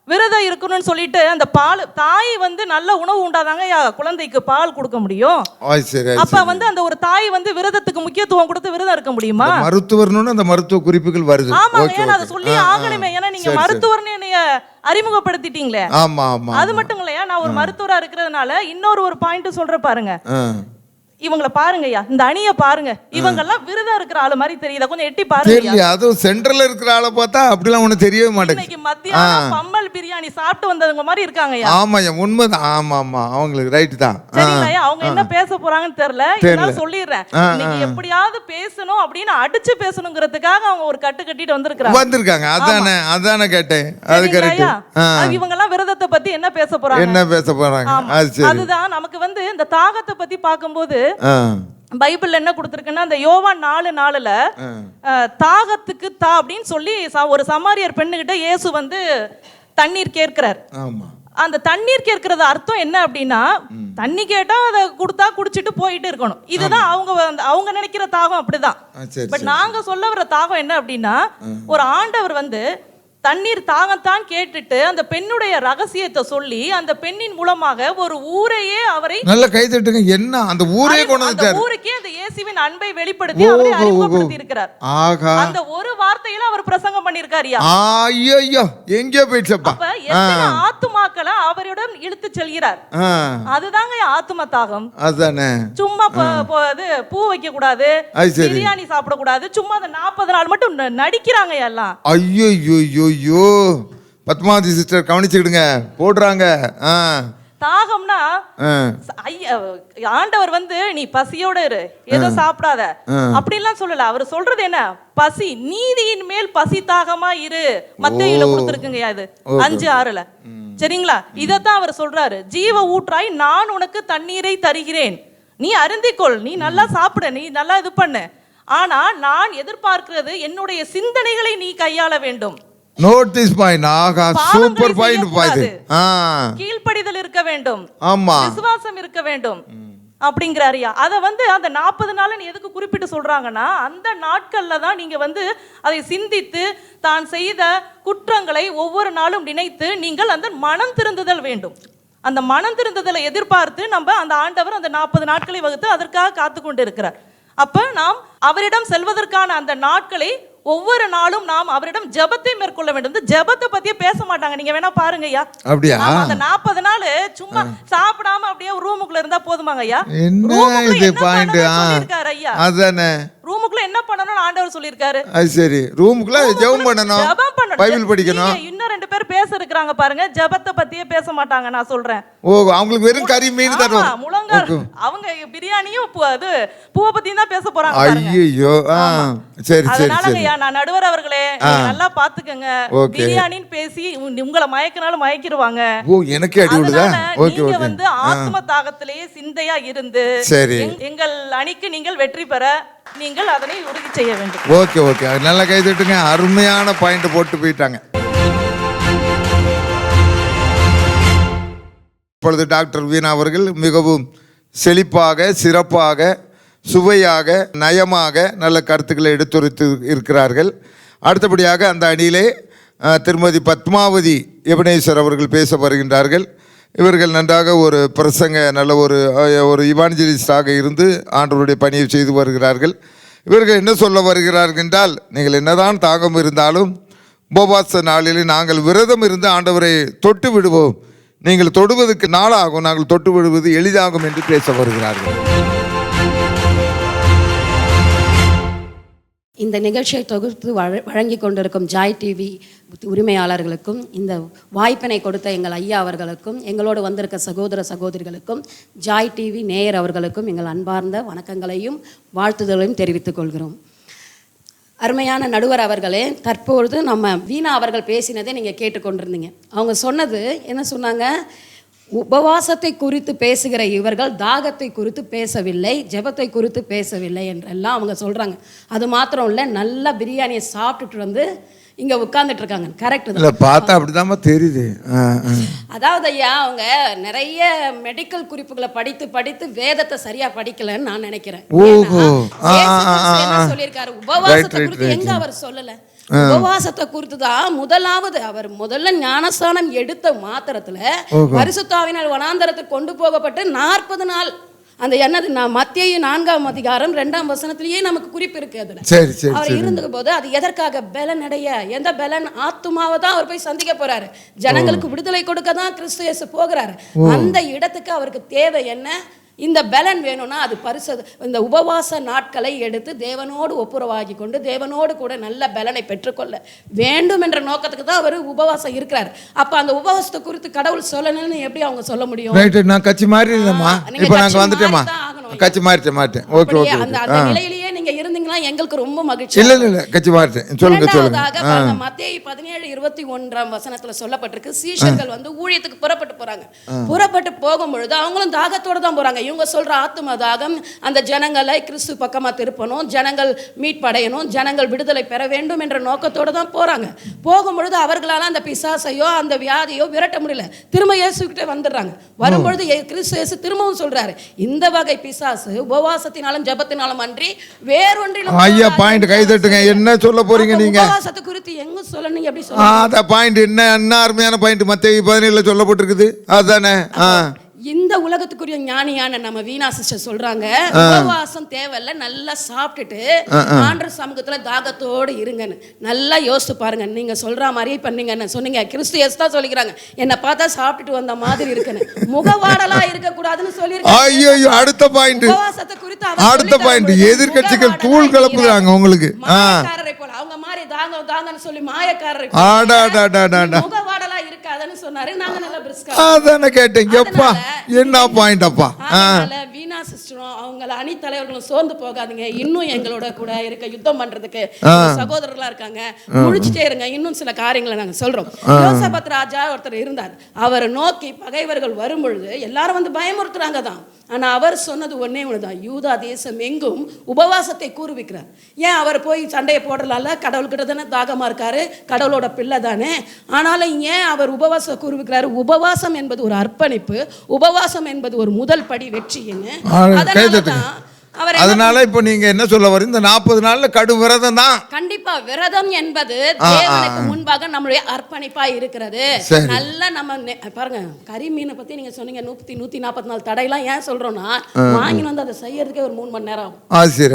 விரதம் இருக்கணும்னு சொல்லிட்டு அந்த பால், தாய் வந்து நல்ல உணவு உண்டாதாங்க குழந்தைக்கு பால் கொடுக்க முடியும். அப்ப வந்து அந்த ஒரு தாய் வந்து விரதத்துக்கு முக்கியத்துவம் கொடுத்து விரதம் இருக்க முடியுமா? மருத்துவர்னு அந்த மருத்துவ குறிப்புகள் வருது. ஆமாங்க, ஏன்னா அதை சொல்லி ஆகணுமே, ஏன்னா நீங்க மருத்துவர்னு என்னைய அறிமுகப்படுத்திட்டீங்களே. அது மட்டும் இல்லையா, நான் ஒரு மருத்துவரா இருக்கிறதுனால இன்னொரு பாயிண்ட் சொல்ற பாருங்க. இவங்கள பாருங்கய்யா, இந்த அணிய பாருங்க, இவங்க எல்லாம் விரதம் இருக்கிற ஆளு மாதிரி தெரியுதா? கொஞ்சம் எட்டி பாருங்க. அதுவும் சென்ட்ரல்ல இருக்கிற ஆளை பார்த்தா அப்படிலாம் ஒண்ணு தெரியவே மாட்டேங்குது. இன்னைக்கு மத்தியானம் பம்மல் பிரியாணி சாப்பிட்டு வந்தவங்க மாதிரி இருக்காங்கய்யா. ஆமாய்யா, உண்மைதான். ஆமா ஆமா, அவங்களுக்கு ரைட் தான். சரிங்கய்யா, அவங்க என்ன பேச போறாங்கன்னு தெரியல, நான் சொல்லிடுறேன். இன்னைக்கு எப்படியாவது பேசணும் அப்படின்னு அடிச்சு பேசணுங்கிறதுக்காக அவங்க ஒரு கட்டு கட்டிட்டு வந்திருக்காங்க. அதானே கேட்டேன். அது கரெக்ட். இவங்க எல்லாம் விரதத்தை பத்தி என்ன பேச போறாங்க? அதுதான் நமக்கு வந்து இந்த தாகத்தை பத்தி பார்க்கும்போது பைபிள் என்ன கொடுத்திருக்குன்னா, அந்த யோவான் 4:4 தாகத்துக்கு தா அப்படின்னு சொல்லி ஒரு சமாரியர் பெண்ணுகிட்ட இயேசு வந்து தண்ணீர் கேட்கிறார். அந்த தண்ணீர் கேட்கறது அர்த்தம் என்ன அப்படின்னா, தண்ணி கேட்டா அதை கொடுத்தா குடிச்சிட்டு போயிட்டு இருக்கணும். இதுதான் அவங்க நினைக்கிற தாகம், அப்படிதான். பட் நாங்க சொல்ல வர தாகம் என்ன அப்படின்னா, ஒரு ஆண்டவர் வந்து தண்ணீர் தாகத்தான் கேட்டுட்டு அந்த பெண்ணுடைய ரகசியத்தை சொல்லி அந்த பெண்ணின் மூலமாக ஒரு ஊரையே அவரை நல்ல கை தட்டுங்க. என்ன அந்த ஊரே கொண்டு வந்தார், ஊருக்கே அந்த இயேசுவின் அன்பை வெளிப்படுத்தி அவரை அறிமுகப்படுத்தி இருக்கிறார். அந்த ஒரு வார்த்தையில அவர் பிரசங்கம் பண்ணிருக்காரியா. ஐயோ, எங்கே போயிடுச்சப்பா. அப்ப எத்தனை ஆத்துமாக்களை அவரிடம் இழுத்து செல்கிறார். அதுதாங்க ஆத்தும தாகம். அதானே, சும்மா பூ வைக்க கூடாது, பிரியாணி சாப்பிட கூடாது, சும்மா அந்த 40 நாள் மட்டும் நடிக்கிறாங்க எல்லாம். ஐயோ, பத்மாவதி சிஸ்டர் கவனிச்சுக்கிடுங்க, போடுறாங்க. தாகம்னா ஆண்டவர் வந்து நீ பசியோட இரு, ஏதோ சாப்பிடாத அப்படிலாம் சொல்லல. அவர் சொல்றது என்ன, பசி, நீதியின் மேல் பசி தாகமா இரு. மத்தேயுல கொடுத்திருக்குங்க இது 5:6. சரிங்களா, இதத்தான் அவர் சொல்றாரு. ஜீவ ஊற்றாய் நான் உனக்கு தண்ணீரை தருகிறேன், நீ அருந்திக்கொள், நீ நல்லா சாப்பிட, நீ நல்லா இது பண்ணு. ஆனா நான் எதிர்பார்க்கிறது என்னுடைய சிந்தனைகளை நீ கையாள வேண்டும். Note this point. ஆகா, சூப்பர் பாயிண்ட் பாயிண்ட். கீழ்ப்படிதல் இருக்க வேண்டும், ஆமா, விசுவாசம் இருக்க வேண்டும் அப்படிங்கறாரியா. அத வந்து அந்த 40 நாள் எதுக்கு குறிப்பிட்டு சொல்றாங்கன்னா, அந்த நாட்கள்ல தான் நீங்க வந்து அதை சிந்தித்து தான் செய்த குற்றங்களை ஒவ்வொரு நாளும் நினைத்து நீங்கள் அந்த மனம் திருந்துதல் வேண்டும். அந்த மனம் திருந்துதலை எதிர்பார்த்து நம்ம அந்த ஆண்டவர் அந்த 40 நாட்களை வகுத்து அதற்காக காத்து கொண்டு இருக்கிறார். அப்ப நாம் அவரிடம் செல்வதற்கான அந்த நாட்களை ஒவ்வொரு நாளும் நாம் அவரிடம் ஜெபத்தை மேற்கொள்ள வேண்டும். ஜெபத்தை பத்தியே பேச மாட்டாங்க, நீங்க வேணா பாருங்கய்யா. அப்படியே அந்த 40 நாள் சும்மா சாப்பிடாம அப்படியே ரூமுக்குள்ள இருந்தா போதுமாங்க ஐயா? ரூமுக்குள்ள என்ன பண்ணணும்னு ஆண்டவர் சொல்லிருக்காரு. அது சரி, ரூமுக்குள்ள ஜெபம் பண்ணணும், பைபிள் படிக்கணும். இன்னும் 2 பேர் பேச இருக்காங்க பாருங்க, ஜெபத்தை பத்தியே பேச மாட்டாங்க. நான் சொல்றேன், ஓ அவங்களுக்கு வெறும் கறி மீன் தரும், முழங்கால், அவங்க பிரியாணியும் பூவை பத்தியும் தான் பேச போறாங்க. ஐயோ, சரி சரி சரி. நான் நடுவர் அவர்களே, நல்லா பாத்துக்கங்க. பிரியாணின்னு பேசி உங்களை மயக்கினாலும் மயக்கிடுவாங்க. ஓ, எனக்கு அடி விழுதா? நீங்க வந்து ஆத்ம தாகத்திலேயே சிந்தையா இருந்து எங்கள் அணிக்கு நீங்கள் வெற்றி பெற நீங்கள் அதனை உறுதி செய்ய வேண்டும். ஓகே ஓகே, நல்லா கை தட்டுங்க. அருமையான பாயிண்ட் போட்டு போயிட்டாங்க. இப்பொழுது டாக்டர் வீணா அவர்கள் மிகவும் செழிப்பாக, சிறப்பாக, சுவையாக, நயமாக நல்ல கருத்துக்களை எடுத்துரைத்து இருக்கிறார்கள். அடுத்தபடியாக அந்த அணியிலே திருமதி பத்மாவதி எபனேஸ்வர் அவர்கள் பேச வருகின்றார்கள். இவர்கள் நன்றாக ஒரு பிரசங்க, நல்ல ஒரு இவாஞ்சலிஸ்டாக இருந்து ஆண்டவருடைய பணியை செய்து வருகிறார்கள். இவர்கள் என்ன சொல்ல வருகிறார்கள் என்றால், நீங்கள் என்னதான் தாகம் இருந்தாலும் உபவாச நாளில் நாங்கள் விரதம் இருந்து ஆண்டவரை தொட்டு விடுவோம். நீங்கள் தொடுவதற்கு நாளாகும், நாங்கள் தொட்டு விடுவது எளிதாகும் என்று பேச வருகிறார்கள். இந்த நிகழ்ச்சியை தொகுத்து வழங்கி கொண்டிருக்கும் ஜாய் டிவி உரிமையாளர்களுக்கும், இந்த வாய்ப்பினை கொடுத்த எங்கள் ஐயா அவர்களுக்கும், எங்களோடு வந்திருக்க சகோதர சகோதரிகளுக்கும், ஜாய் டிவி நேயர் அவர்களுக்கும் எங்கள் அன்பார்ந்த வணக்கங்களையும் வாழ்த்துதலையும் தெரிவித்துக் கொள்கிறோம். அருமையான நடுவர் அவர்களே, தற்பொழுது நம்ம வீணா அவர்கள் பேசினதை நீங்கள் கேட்டுக்கொண்டிருந்தீங்க. அவங்க சொன்னது என்ன சொன்னாங்க? உபவாசத்தை குறித்து பேசுகிற இவர்கள் தாகத்தை குறித்து பேசவில்லை, ஜெபத்தை குறித்து பேசவில்லை என்றெல்லாம் அவங்க சொல்கிறாங்க. அது மாத்திரம் இல்லை, நல்ல பிரியாணியை சாப்பிட்டுட்டு வந்து இங்கே உட்கார்ந்துட்டு இருக்காங்க. கரெக்ட் தான், பார்த்தா அப்படிதாம்மா தெரியுது. அதாவது ஐயா, அவங்க நிறைய மெடிக்கல் குறிப்புகளை படித்து படித்து வேதத்தை சரியா படிக்கலன்னு நான் நினைக்கிறேன். சொல்லியிருக்காரு உபவாசத்தை குறித்து எங்க அவர் சொல்லல. உபவாசத்தை குறித்து தான் முதலாவது அவர் முதல்ல ஞானஸ்தானம் எடுத்த மாத்திரத்துல பரிசுத்தாவினால் வனாந்தரத்துக்கு கொண்டு போகப்பட்டு 40 நாள் அந்த என்னது மத்தேயு 4ஆம் அதிகாரம் 2ஆம் வசனத்திலேயே நமக்கு குறிப்பு இருக்கு. அதுல அவர் இருந்த போது அது எதற்காக? பலன் அடைய. எந்த பலன்? ஆத்துமாவை தான் அவர் போய் சந்திக்க போறாரு. ஜனங்களுக்கு விடுதலை கொடுக்க தான் கிறிஸ்து இயேசு போகிறாரு. அந்த இடத்துக்கு அவருக்கு தேவை என்ன? இந்த பலன் வேணும்னா அது இந்த உபவாச நாட்களை எடுத்து தேவனோடு ஒப்புரவாகி கொண்டு தேவனோடு கூட நல்ல பலனை பெற்றுக்கொள்ள வேண்டும் என்ற நோக்கத்துக்கு தான் அவர் உபவாசம் இருக்கிறார். அப்ப அந்த உபவாசத்தை குறித்து கடவுள் சொல்லணும்னு எப்படி அவங்க சொல்ல முடியும்? நான் கட்சி மாறி இப்ப நாங்க வந்துட்டேமா, கட்சி மாறிட்டேன். ஓகே ஓகே, அந்த நிலையிலேயே நீங்க இருந்தீங்களா எங்களுக்கு ரொம்ப மகிழ்ச்சி. இல்ல கட்சி மாறிட்டேன். சொல்லுங்க. மத்தேயு 17:21ஆம் வசனத்துல சொல்லப்பட்டிருக்கு, சீஷர்கள் வந்து ஊழியத்துக்கு புறப்பட்டு போறாங்க. புறப்பட்டு போகும் பொழுது அவங்களும் தாகத்தோட தான் போறாங்க. இவங்க சொல்ற ஆத்தும தாகம், அந்த ஜனங்களை கிறிஸ்து பக்கமா திருப்பணும், ஜனங்கள் மீட்படையணும், ஜனங்கள் விடுதலை பெற வேண்டும் என்ற நோக்கத்தோட தான் போறாங்க. போகும்பொழுது அவர்களால அந்த பிசாசையோ அந்த வியாதியோ விரட்ட முடியல. திரும்ப இயேசுகிட்ட வந்துடுறாங்க. வரும்பொழுது கிறிஸ்து இயேசு திரும்பவும் சொல்றாரு, இந்த வகை பிசாசு உபவாசத்தினாலும் ஜெபத்தினாலும் அன்றி வேறொன்றிலும். ஐயா பாயிண்ட் கை தட்டுங்க. என்ன சொல்ல போறீங்க நீங்க? உபவாசத்தை குறித்து எங்க சொல்லணும்? எப்படி சொல்லுங்க? அத பாயிண்ட் என்ன அருமையான பாயிண்ட் மத்தேயு 17 சொல்லப்பட்டிருக்குது. அதானே இந்த உலகத்துக்குரிய ஞானியான நம்ம வீணா சிஸ்டர் சொல்றாங்க, உபவாசம் தேவையில்ல, நல்லா சாப்பிட்டுட்டு ஆண்டவர் சமூகத்துல தாகத்தோடு இருங்கன்னு. நல்லா யோசிச்சு பாருங்க. நீங்க சொல்ற மாதிரி இப்ப நீங்க என்ன சொன்னீங்க? கிறிஸ்து இயேசு தான் சொல்லிக்கிறாங்க, என்ன பார்த்தா சாப்பிட்டுட்டு வந்த மாதிரி இருக்குன்னு, முகவாடலா இருக்க கூடாதுன்னு சொல்லிருக்காங்க. ஐயோ, அடுத்த பாயிண்ட், உபவாசத்தை குறித்து அடுத்த பாயிண்ட், எதிர்க்கட்சிகள் தூள் கலப்புறாங்க உங்களுக்கு. மாயக்காரரை போல அவங்க மாதிரி தாங்கன்னு சொல்லி மாயக்காரரை முகவாடலா இருக்காதுன்னு சொன்னாரு. நாங்க நல்லா பிரிஸ்கா அதானே கேட்டேன். எப்பா என்ன பாயிண்ட் அப்பா. வீணா சிஸ்டரும் அவங்கள அணி தலைவர்களும் சோர்ந்து போகாதீங்க. இன்னும் எங்களோட கூட இருக்க யுத்தம் பண்றதுக்கு சகோதரர்களா இருக்காங்க. முடிச்சுட்டே இருங்க. இன்னும் சில காரியங்களை நாங்க சொல்றோம். யோசபாத் ராஜா ஒருத்தர் இருந்தார். அவரை நோக்கி பகைவர்கள் வரும் பொழுது எல்லாரும் வந்து பயமுறுத்துறாங்க தான். ஆனா அவர் சொன்னது ஒன்னே ஒண்ணுதான், யூதா தேசம் எங்கும் உபவாசத்தை கூறுவிக்கிறார். ஏன் அவர் போய் சண்டையை போடலாம்ல? கடவுள்கிட்ட தானே தாகமா இருக்காரு, கடவுளோட பிள்ளை தானே. ஆனாலும் ஏன் அவர் உபவாசம் கூறுவிக்கிறாரு? உபவாசம் என்பது ஒரு அர்ப்பணிப்பு, உபவாசம் என்பது ஒரு முதல் படி வெற்றின்னு. அதனால இப்ப நீங்க என்ன சொல்ல வரீங்க? இந்த 40 நாள்ல கடும் விரதம் தான். கண்டிப்பா விரதம் என்பது தேவனுக்கு முன்பாக நம்மளுடைய அர்ப்பணிப்பா இருக்கிறது. நல்லா நம்ம பாருங்க, கறி மீனை பத்தி நீங்க சொன்னீங்க 144 தடையெல்லாம் ஏன் சொல்றோம்னா, வாங்கி வந்து அதை செய்யறதுக்கே ஒரு 3 மணி நேரம் ஆகும்.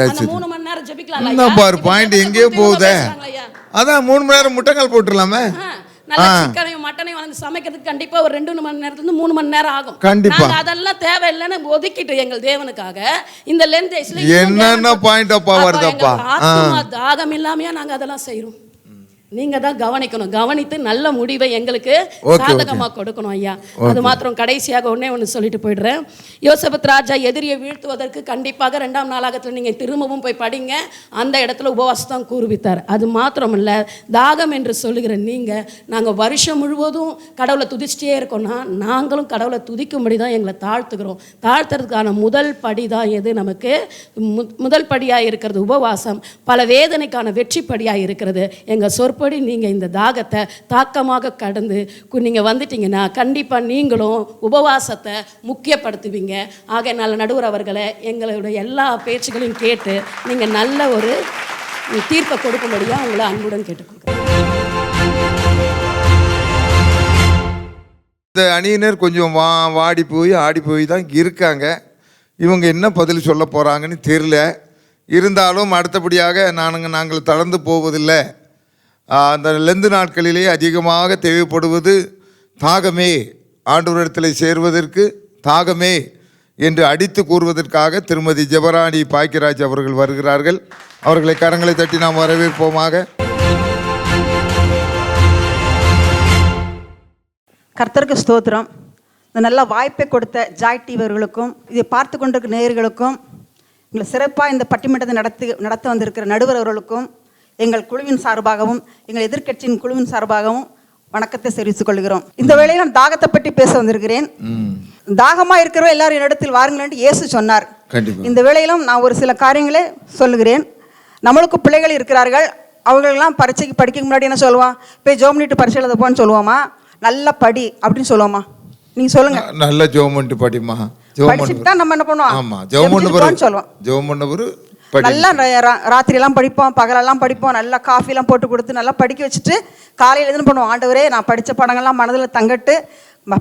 அந்த 3 மணி நேரம் ஜெபிக்கலாம். பாரு பாயிண்ட் எங்கேயோ போகுதே. அதான் 3 மணி நேரம் முட்டைகள் போட்டுடலாமே. நல்லா சிக்கனையும் மட்டனையும் வந்து சமைக்கிறதுக்கு கண்டிப்பா ஒரு 2 மணி நேரத்துல 3 மணி நேரம் ஆகும். கண்டிப்பா அதெல்லாம் தேவையில்லைன்னு ஒதுக்கிட்டு எங்கள் தேவனுக்காக இந்த லென்த் என்னென்ன பாயிண்ட் அப்பா வருதப்பா. ஆத்மா தாகம் இல்லாமையா நாங்க அதெல்லாம் செய்யறோம். நீங்க தான் கவனிக்கணும். கவனித்து நல்ல முடிவை எங்களுக்கு சாதகமா கொடுக்கணும் ஐயா. அது மாத்திரம் கடைசியாக ஒண்ணு சொல்லிட்டு போயிடுறேன். யோசபாத் ராஜா எதிரியை வீழ்த்துவதற்கு கண்டிப்பாக 2ஆம் நாளாகத்துல நீங்க திரும்பவும் போய் படிங்க. அந்த இடத்துல உபவாசம் தான் கூறுவித்தார். அது மாத்திரம் இல்ல, தாகம் என்று சொல்லுகிற நீங்க நாங்க வருஷம் முழுவதும் கடவுளை துதிச்சிட்டே இருக்கோம்னா, நாங்களும் கடவுளை துதிக்கும்படி தான் எங்களை தாழ்த்துக்கிறோம். தாழ்த்துறதுக்கான முதல் படி தான் எது? நமக்கு முதல் படியாக இருக்கிறது உபவாசம். பல வேதனைக்கான வெற்றி படியாக இருக்கிறது. எங்க சொற்படி நீங்க இந்த தாகத்தை தாக்கமாக கடந்து நீங்க வந்துட்டீங்கன்னா கண்டிப்பா நீங்களும் உபவாசத்தை முக்கியப்படுத்துவீங்க. ஆக நல்ல நடுவர் அவர்களை எங்களுடைய எல்லா பேச்சுகளையும் கேட்டு நீங்க நல்ல ஒரு தீர்ப்பை கொடுக்கும்படியா உங்களை அன்புடன் கேட்டுக்கொள்கிறேன். இந்த அணியினர் கொஞ்சம் வாடி போய் ஆடி போய் தான் இருக்காங்க. இவங்க என்ன பதில் சொல்ல போறாங்கன்னு தெரியல. இருந்தாலும் அடுத்தபடியாக நாங்கள் தளர்ந்து போவதில்லை. அந்த லெந்து நாட்களிலே அதிகமாக தேவைப்படுவது தாகமே, ஆண்டவரிடத்தில் சேர்வதற்கு தாகமே என்று அடித்து கூறுவதற்காக திருமதி ஜெபராணி பாக்கியராஜ் அவர்கள் வருகிறார்கள். அவர்களை கரங்களை தட்டி நாம் வரவேற்போமாக. கர்த்தருக்கு ஸ்தோத்திரம். இந்த நல்ல வாய்ப்பை கொடுத்த ஜாய் டிவி அவர்களுக்கும் இதை பார்த்து கொண்டிருக்கிற நேயர்களுக்கும், எங்களை சிறப்பாக இந்த பட்டிமன்றத்தை நடத்த வந்திருக்கிற நடுவர் அவர்களுக்கும், எங்கள் குழுவின் சார்பாகவும் எங்கள் எதிர்க்கட்சியின் குழுவின் சார்பாகவும் வணக்கத்தை தெரிவித்துக் கொள்கிறோம். இந்த வேளையில் நான் தாகத்தை பற்றி பேச வந்திருக்கிறேன். தாகமா இருக்கிறவங்க எல்லாரும் என்னிடத்தில் வாருங்கள் என்று இயேசு சொன்னார். இந்த வேளையிலும் நான் ஒரு சில காரியங்களை சொல்லுகிறேன். நம்மளுக்கு பிள்ளைகள் இருக்கிறார்கள். அவர்களெல்லாம் பரீட்சைக்கு படிக்க முன்னாடி என்ன சொல்லுவான்? போய் ஜோம் பண்ணிட்டு பரீட்சை எழுத போன்னு சொல்லுவோமா? நல்ல படி அப்படின்னு சொல்லுவோமா? நீங்க சொல்லுங்க. நல்ல ஜோம் பண்ணிட்டு படிமா, படிச்சுட்டு தான் நம்ம என்ன பண்ணுவோம்? ஆமா, ஜோம் பண்ணு சொல்லுவோம். ஜோம் பண்ணவரு நல்லா ராத்திரியெல்லாம் படிப்போம், பகலெல்லாம் படிப்போம், நல்லா காஃபிலாம் போட்டு கொடுத்து நல்லா படிக்க வச்சுட்டு காலையில் எதுன்னு பண்ணுவோம்? ஆண்டவரே, நான் படித்த படங்கள்லாம் மனதில் தங்கட்டு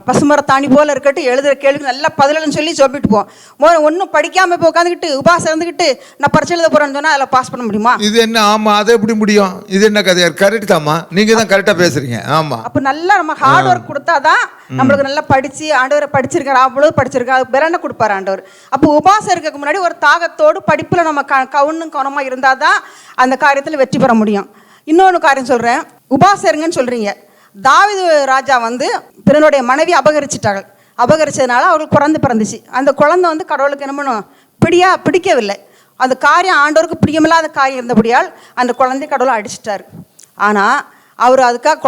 பசுமர தாணி போல இருக்கட்டும், எழுதுகிற கேள்விக்கு நல்லா பதிலன்னு சொல்லி சொல்லிட்டு போவோம். ஒன்றும் படிக்காமல் இப்போ உட்காந்துக்கிட்டு உபாசம் இருந்துக்கிட்டு நான் பரிசை எழுத போகிறேன்னு சொன்னால் அதில் பாஸ் பண்ண முடியுமா? இது என்ன? ஆமாம், அதை எப்படி முடியும்? இது என்ன கதையா? கரெக்ட் தாம்மா, நீங்கள் தான் கரெக்டாக பேசுகிறீங்க. ஆமாம், அப்போ நல்லா நம்ம ஹார்ட் ஒர்க் கொடுத்தா தான் நம்மளுக்கு நல்லா படித்து ஆண்டவரை படிச்சிருக்காரு, அவ்வளோ படிச்சிருக்காரு, பிறனை கொடுப்பாரு ஆண்டவர். அப்போ உபாசம் இருக்கிறதுக்கு முன்னாடி ஒரு தாகத்தோடு படிப்பில் நம்ம கவனமாக இருந்தால் தான் அந்த காரியத்தில் வெற்றி பெற முடியும். இன்னொன்று காரியம் சொல்கிறேன், உபாசம் இருங்கன்னு சொல்கிறீங்க. தாவீது ராஜா வந்து பிறனுடைய மனைவி அபகரிச்சிட்டார்கள். அபகரிச்சதுனால அவர்களுக்கு பிறந்துச்சு. அந்த குழந்தை வந்து கடவுளுக்கு என்ன பண்ணும்? பிடிக்கவில்லை. அந்த காரியம் ஆண்டவருக்கு பிடிக்கமில்லாத காரியம் இருந்தபடியால் அந்த குழந்தை கடவுளை அடிச்சிட்டாரு. ஆனால் அவர் அதுக்காக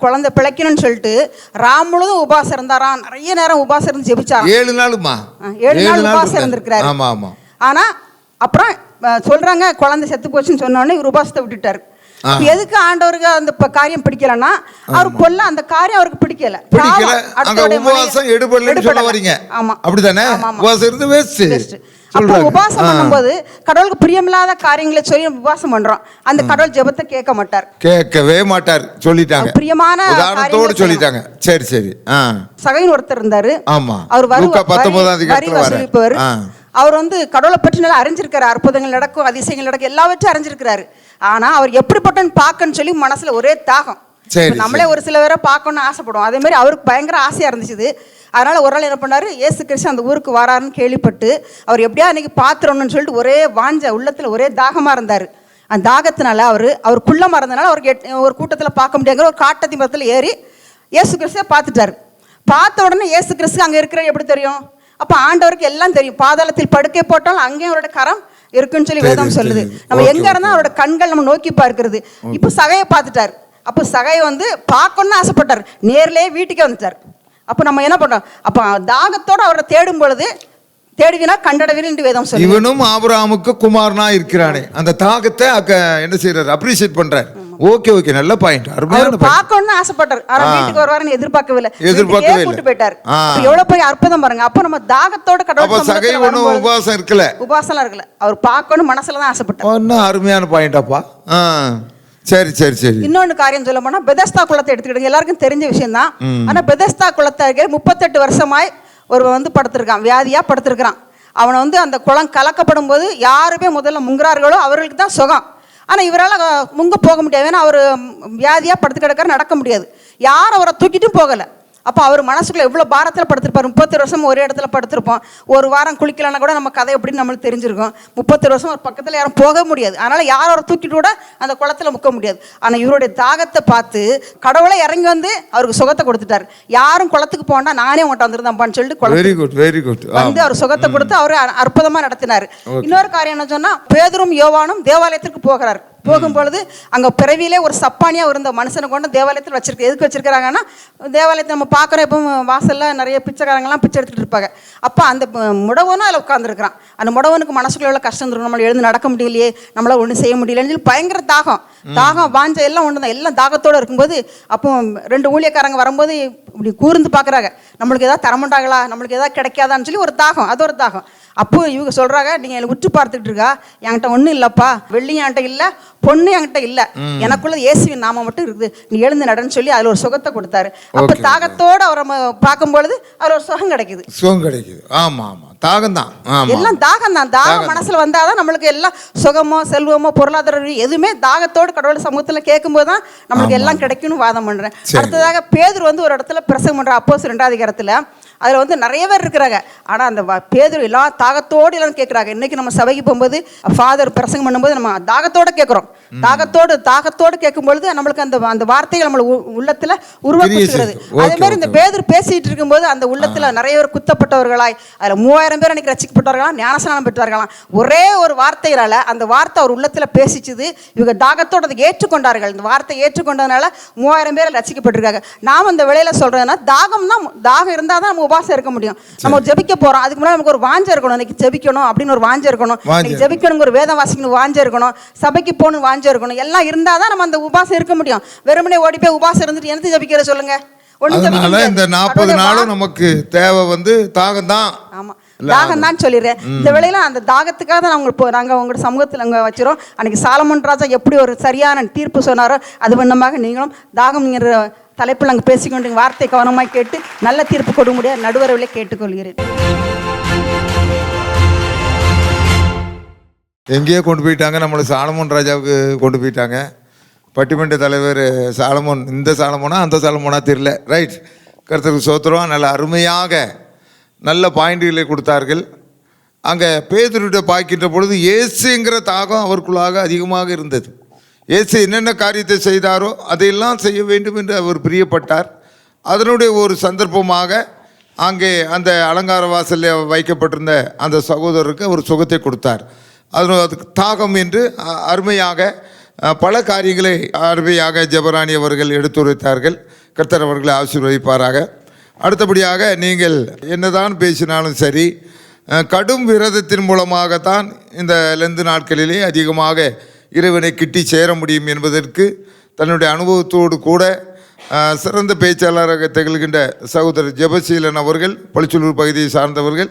குழந்தை பிழைக்கணும்னு சொல்லிட்டு முழுதும் உபாசம் இருந்தாராம். நிறைய நேரம் உபாசம் இருந்து ஜெபிச்சாராம். 7 நாளுமா? 7 நாள் உபாசம் இருந்திருக்கிறாரு. ஆனால் அப்புறம் சொல்றாங்க குழந்தை செத்து போச்சுன்னு சொன்னோடனே இவர் உபாசத்தை விட்டுட்டாரு. எதுக்கு ஆண்டவருக்கு அந்த காரியம் பிடிக்கலன்னா அவர் கொல்ல அந்த காரியம் அவருக்கு பிடிக்கல. உபாசம் பண்ணும்போது கடவுளுக்கு பிரியமில்லாத காரியங்களை சொல்லி உபாசம் பண்றோம். அந்த கடவுள் ஜெபத்தை கேட்கவே மாட்டார் சொல்லிட்டாங்க. பிரியமான உதாரணத்தோடு சொல்லிட்டாங்க. சரி சரி. சகைன்னு ஒருத்தர் இருந்தாரு. அவர் வரி வசூலிப்பவர். அவர் வந்து கடவுளை பற்றி நல்லா அறிஞ்சிருக்காரு. அற்புதங்கள் நடக்கும், அதிசயங்கள் நடக்கும், எல்லாவற்றும் அறிஞ்சிருக்கிறாரு. ஆனா அவர் எப்படிப்பட்டன்னு பார்க்கன்னு சொல்லி மனசுல ஒரே தாகம். நம்மளே ஒரு சில பேரை பார்க்கணும்னு ஆசைப்படுவோம். அதே மாதிரி அவருக்கு பயங்கர ஆசையா இருந்துச்சு. அதனால ஒரு நாள் என்ன பண்ணாரு, இயேசு கிறிஸ்து அந்த ஊருக்கு வராருன்னு கேள்விப்பட்டு அவர் எப்படியா அன்னைக்கு பாத்துறோம்னு சொல்லிட்டு ஒரே வாஞ்ச உள்ளத்துல ஒரே தாகமா இருந்தாரு. அந்த தாகத்தினால அவர் குள்ளமா இருந்தனால அவருக்கு ஒரு கூட்டத்துல பார்க்க முடியாங்கிற ஒரு காட்டத்தி மரத்துல ஏறி இயேசு கிறிஸ்துவை பார்த்துட்டாரு. பார்த்த உடனே இயேசு கிறிஸ்து அங்க இருக்கிற எப்படி தெரியும்? அப்ப ஆண்டவருக்கு எல்லாம் தெரியும். பாதாளத்தில் படுக்கை போட்டாலும் அங்கேயும் அவரோட கரம் இருக்குன்னு சொல்லி வேதம் சொல்லுது. நம்ம எங்க இருந்தா அவரோட கண்கள் நம்ம நோக்கி பார்க்கிறது. இப்ப சகையை பார்த்துட்டாரு. அப்ப சகையை வந்து பார்க்கணும்னு ஆசைப்பட்டார். நேர்லயே வீட்டுக்கே வந்துட்டார். அப்ப நம்ம என்ன பண்றோம்? அப்ப தாகத்தோட அவரை தேடும் பொழுது தேடுவினா கண்டடவின்னு வேதம் சொல்லுது. இவனும் ஆபிரகாமுக்கு குமாரனா இருக்கிறானே, அந்த தாகத்தை என்ன செய்யறாரு? அப்ரிஷியேட் பண்றாரு. ஓகே ஓகே, நல்ல பாயிண்ட். அருமையான பார்க்கணும்னு ஆசைப்பட்டார். ஆனா வீட்டுக்கு வருவாருன்னு எதிர்பார்க்கவே கூட்டு போயிட்டாரு. எவ்வளவு போய் அற்புதம் பாருங்க. அப்ப நம்ம தாகத்தோட கடவுள் உபாசம் இருக்கல, உபாசம் இருக்கல, அவர் பார்க்கணும் மனசுலதான் ஆசைப்பட்டார். அருமையான பாயிண்டாப்பா. சரி சரி சரி. இன்னொன்னு காரியம் சொல்ல போனா பெதஸ்தா குளத்தை எடுத்துக்கிடுங்க. எல்லாருக்கும் தெரிஞ்ச விஷயம் தான். ஆனா பெதஸ்தா குளத்தை 38 வருஷமாய் ஒருவன் வந்து படுத்திருக்கான், வியாதியா படுத்திருக்கிறான். அவனை வந்து அந்த குளம் கலக்கப்படும் போது யாருமே முதல்ல முங்குறார்களோ அவர்களுக்கு தான் சுகம். ஆனால் இவரால் முங்க போக முடியாது. ஏன்னா அவர் வியாதியாக படுத்து கிடக்காரு, நடக்க முடியாது. யாரும் அவரை தூக்கிட்டும் போகலை. அப்போ அவர் மனசுக்குள்ள எவ்வளோ பாரத்தில் படுத்திருப்பார். 30 வருஷம் ஒரே இடத்துல படுத்திருப்போம். ஒரு வாரம் குளிக்கலன்னா கூட நம்ம கதை எப்படின்னு நம்மளுக்கு தெரிஞ்சிருக்கும். 30 வருஷம் ஒரு பக்கத்தில் யாரும் போக முடியாது. அதனால் யாரும் அவரை தூக்கிட்டு கூட அந்த குளத்தில் முக்க முடியாது. ஆனால் இவருடைய தாகத்தை பார்த்து கடவுளை இறங்கி வந்து அவருக்கு சுகத்தை கொடுத்துட்டார். யாரும் குளத்துக்கு போனா நானே உங்கள்கிட்ட வந்துருந்தாப்பான்னு சொல்லிட்டு வெரி குட் வெரி குட் வந்து அவர் சுகத்தை கொடுத்து அவர் அற்புதமாக நடத்தினார். இன்னொரு காரியம் என்ன சொன்னால், பேதுரும் யோவானும் தேவாலயத்திற்கு போகிறார். போகும்பொழுது அங்கே பிறவியிலே ஒரு சப்பானியாக இருந்த மனுஷனை கொண்டு தேவாலயத்தில் வச்சிருக்கு. எதுக்கு வச்சிருக்கிறாங்கன்னா, தேவாலயத்தை நம்ம பார்க்குறோம், இப்போ வாசலில் நிறைய பிச்சைக்காரங்களாம் பிச்சை எடுத்துகிட்டு இருப்பாங்க. அப்போ அந்த முடவனும் அதில் உட்காந்துருக்கிறான். அந்த முடவனுக்கு மனசுக்குள்ள எவ்வளோ கஷ்டம் இருக்கும். நம்மளை எழுந்து நடக்க முடியலையே, நம்மளால் ஒன்றும் செய்ய முடியலன்னு சொல்லி பயங்கர தாகம் வாஞ்ச எல்லாம் ஒன்று தான். எல்லாம் தாகத்தோடு இருக்கும்போது அப்போ 2 ஊழியக்காரங்க வரும்போது இப்படி கூர்ந்து பார்க்குறாங்க, நம்மளுக்கு எதாவது தரமாட்டாங்களா, நம்மளுக்கு எதாவது கிடைக்காதான்னு சொல்லி ஒரு தாகம். அது ஒரு தாகம். அப்போ இவங்க சொல்றாங்க, நீங்க உற்று பார்த்துட்டு இருக்கா, என்கிட்ட ஒன்றும் இல்லப்பா, வெள்ளியும் என்கிட்ட இல்லை, பொண்ணு என்கிட்ட இல்லை, எனக்குள்ள இயேசுவின் நாமம் மட்டும் இருக்குது, நீ எழுந்து நடன்னு சொல்லி அதில் ஒரு சுகத்தை கொடுத்தாரு. அப்போ தாகத்தோடு அவரை பார்க்கும்பொழுது அதில் ஒரு சுகம் கிடைக்குது. ஆமா ஆமா. தாகம் தான். எல்லாம் தாகம் தான். தாகம் மனசுல வந்தாதான் நம்மளுக்கு எல்லாம் சுகமோ செல்வமோ பொருளாதார எதுவுமே தாகத்தோடு கடவுள் சமூகத்துல கேட்கும்போது தான் நம்மளுக்கு எல்லாம் கிடைக்கும்னு வாதம் பண்றேன். அடுத்ததாக பேதுரு ஒரு இடத்துல பிரசங்கம் பண்ற அப்போஸ்தலர் 2ஆம் அதிகாரத்துல அதில் நிறைய பேர் இருக்கிறாங்க. ஆனால் அந்த பேதுரு எல்லாம் தாகத்தோடு எல்லாம் கேட்குறாங்க. இன்றைக்கி நம்ம சபைக்கு போகும்போது ஃபாதர் பிரசங்கம் பண்ணும்போது நம்ம தாகத்தோடு கேட்குறோம். தாகத்தோடு கேட்கும்பொழுது நம்மளுக்கு அந்த வார்த்தைகள் நம்மளை உள்ளத்தில் உருவாக்குகிறது. அதே மாதிரி இந்த பேதுரு பேசிகிட்டு இருக்கும்போது அந்த உள்ளத்தில் நிறைய பேர் குத்தப்பட்டவர்களாய் அதில் 3000 பேர் அன்றைக்கி ரசிக்கப்பட்டவர்களாம், ஞானஸ்நானம் பெற்றார்களாம். ஒரே ஒரு வார்த்தையினால் அந்த வார்த்தை அவர் உள்ளத்தில் பேசிச்சுது. இவங்க தாகத்தோடு அதை ஏற்றுக்கொண்டார்கள். இந்த வார்த்தை ஏற்றுக்கொண்டதுனால 3000 பேர் ரசிக்கப்பட்டிருக்காங்க. நாம் இந்த வேளையில் சொல்கிறதுனா தாகம் இருந்தால் தான் நம்ம உபாசம் இருக்க முடியும். நம்ம ஜெபிக்க போறோம், அதுக்கு முன்னாடி நமக்கு ஒரு வாஞ்சை இருக்கணும். இன்னைக்கு ஜெபிக்கணும் அப்படின்னு ஒரு வாஞ்சை இருக்கணும். ஜெபிக்கணும், ஒரு வேதம் வாசிக்கணும் வாஞ்சை இருக்கணும். சபைக்கு போகணும் வாஞ்சை இருக்கணும். எல்லாம் இருந்தாதான் நம்ம அந்த உபாசம் இருக்க முடியும். வெறுமனே ஓடி போய் உபாசம் இருந்துட்டு எனக்கு ஜெபிக்கிற சொல்லுங்க. அதனால இந்த 40 நாளும் நமக்கு தேவை தாகம் தான். ஆமா, தாகம் தான் சொல்லிடுறேன். இந்த வேளையில அந்த தாகத்துக்காக தான் நாங்கள் உங்களோட சமூகத்தில் அங்கே வச்சிரோம். அன்னைக்கு சாலமோன் ராஜா எப்படி ஒரு சரியான தீர்ப்பு சொன்னாரோ அது வண்ணமாக நீங்களும் தாகம்ங்கிற தலைப்பில் நாங்கள் பேசிக்கொண்டு வார்த்தை கவனமாக கேட்டு நல்ல தீர்ப்பு கொடுக்க முடியாது நடுவரவிலே கேட்டுக்கொள்கிறேன். எங்கேயோ கொண்டு போயிட்டாங்க, நம்மளை சாலமோன் ராஜாவுக்கு கொண்டு போயிட்டாங்க. பட்டிமன்ற தலைவர் சாலமோன், இந்த சாலமோனா அந்த சாலமோனா தெரியல. ரைட், கர்த்தருக்கு சோத்திரம். நல்ல அருமையாக நல்ல பாயிண்ட்களை கொடுத்தார்கள். அங்கே பேதுருவிட பார்க்கின்ற பொழுது இயேசுங்கிற தாகம் அவருக்குள்ளாக அதிகமாக இருந்தது. இயேசு என்னென்ன காரியத்தை செய்தாரோ அதையெல்லாம் செய்ய வேண்டும் என்று அவர் பிரியப்பட்டார். அதனுடைய ஒரு சந்தர்ப்பமாக அங்கே அந்த அலங்கார வாசலில் வைக்கப்பட்டிருந்த அந்த சகோதரருக்கு அவர் சுகத்தை கொடுத்தார். அதுக்கு தாகம் என்று அருமையாக பல காரியங்களை அருமையாக ஜெபராணி அவர்கள் எடுத்துரைத்தார்கள். கர்த்தர் அவர்களை ஆசீர்வதிப்பாராக. அடுத்தபடியாக நீங்கள் என்னதான் பேசினாலும் சரி, கடும் விரதத்தின் மூலமாகத்தான் இந்த லெந்து நாட்களிலே அதிகமாக இறைவனை கிட்டி சேர முடியும் என்பதற்கு தன்னுடைய அனுபவத்தோடு கூட சிறந்த பேச்சாளராக திகழ்கின்ற சகோதரர் ஜெபசீலன் அவர்கள், பழிச்சலூர் பகுதியை சார்ந்தவர்கள்,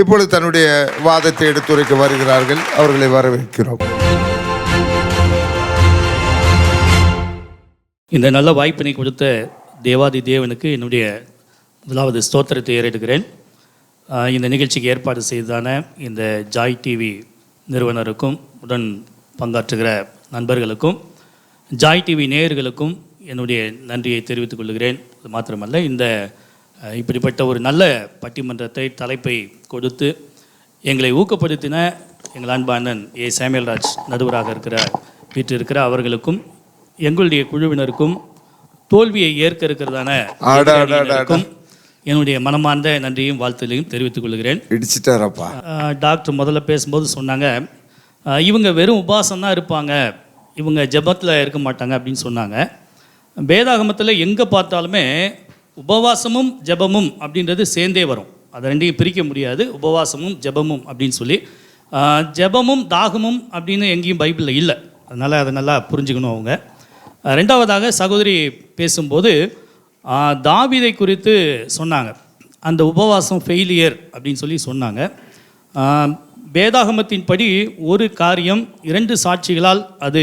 இப்பொழுது தன்னுடைய வாதத்தை எடுத்துரைக்க வருகிறார்கள். அவர்களை வரவேற்கிறோம். இந்த நல்ல வாய்ப்பினை கொடுத்த தேவாதி தேவனுக்கு என்னுடைய முதலாவது ஸ்தோத்திரத்தை ஏறெடுக்கிறேன். இந்த நிகழ்ச்சிக்கு ஏற்பாடு செய்ததான இந்த ஜாய் டிவி நிறுவனருக்கும் உடன் பங்காற்றுகிற நண்பர்களுக்கும் ஜாய் டிவி நேயர்களுக்கும் என்னுடைய நன்றியை தெரிவித்துக் கொள்கிறேன். அது மாத்திரமல்ல, இந்த இப்படிப்பட்ட ஒரு நல்ல பட்டிமன்றத்தை தலைப்பை கொடுத்து எங்களை ஊக்கப்படுத்தின எங்கள் அன்பானன் ஏ சாமுவேல்ராஜ் நடுவராக வீற்றிருக்கிற அவர்களுக்கும் எங்களுடைய குழுவினருக்கும் தோல்வியை ஏற்க இருக்கிறதான என்னுடைய மனமார்ந்த நன்றியும் வாழ்த்துலையும் தெரிவித்துக் கொள்கிறேன். டாக்டர் முதல்ல பேசும்போது சொன்னாங்க, இவங்க வெறும் உபாசம்தான் இருப்பாங்க, இவங்க ஜெபத்தில் இருக்க மாட்டாங்க அப்படின்னு சொன்னாங்க. வேதாகமத்தில் எங்கே பார்த்தாலுமே உபவாசமும் ஜெபமும் அப்படின்றது சேர்ந்தே வரும். அதை ரெண்டையும் பிரிக்க முடியாது. உபவாசமும் ஜெபமும் அப்படின்னு சொல்லி, ஜெபமும் தாகமும் அப்படின்னு எங்கேயும் பைபிளில் இல்லை. அதனால் அதை நல்லா புரிஞ்சுக்கணும் அவங்க. ரெண்டாவதாக சகோதரி பேசும்போது தாவீதை குறித்து சொன்னாங்க. அந்த உபவாசம் ஃபெயிலியர் அப்படின்னு சொல்லி சொன்னாங்க. வேதாகமத்தின் படி ஒரு காரியம் 2 சாட்சிகளால் அது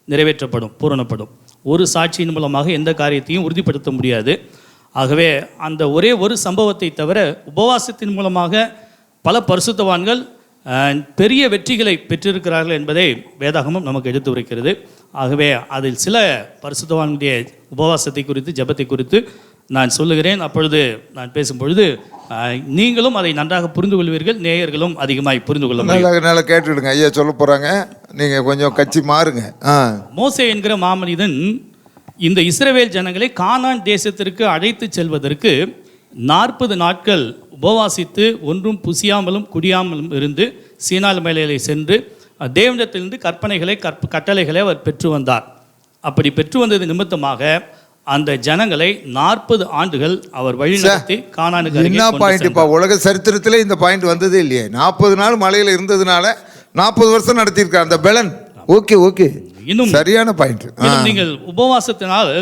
நிறைவேற்றப்படும், பூரணப்படும். ஒரு சாட்சியின் மூலமாக எந்த காரியத்தையும் உறுதிப்படுத்த முடியாது. ஆகவே அந்த ஒரே ஒரு சம்பவத்தை தவிர உபவாசத்தின் மூலமாக பல பரிசுத்தவான்கள் பெரிய வெற்றிகளை பெற்றிருக்கிறார்கள் என்பதை வேதாகமம் நமக்கு எடுத்து உரைக்கிறது. ஆகவே அதில் சில பரிசுத்தவான்களுடைய உபவாசத்தை குறித்து, ஜெபத்தை குறித்து நான் சொல்லுகிறேன். அப்பொழுது நான் பேசும்பொழுது நீங்களும் அதை நன்றாக புரிந்து கொள்வீர்கள், நேயர்களும் அதிகமாக புரிந்து கொள்ள முடியும். நல்லா கேட்டுடுங்க, ஐயா சொல்ல போகிறாங்க, நீங்கள் கொஞ்சம் கட்சி மாறுங்க. மோசே என்கிற மாமனிதன் இந்த இஸ்ரவேல் ஜனங்களை கானான் தேசத்திற்கு அழைத்து செல்வதற்கு 40 நாட்கள் உபவாசித்து ஒன்றும் புசியாமலும் குடியாமலும் இருந்து சீனாய் மலையிலே சென்று தேவனிடத்திலிருந்து கட்டளைகளை அவர் பெற்று வந்தார். அப்படி பெற்று வந்தது நிமித்தமாக அந்த ஜனங்களை 40 ஆண்டுகள் அவர் வழிநடத்தி கானானுக்கு. என்ன பாயிண்ட், இப்போ உலக சரித்திரத்திலே இந்த பாயிண்ட் வந்ததே இல்லையே. 40 நாள் மலையில் இருந்ததுனால 40 வருஷம் நடத்தியிருக்கார் அந்த பெலன். ஓகே ஓகே, இன்னும் சரியான பாயிண்ட். நீங்கள் உபவாசத்தினால்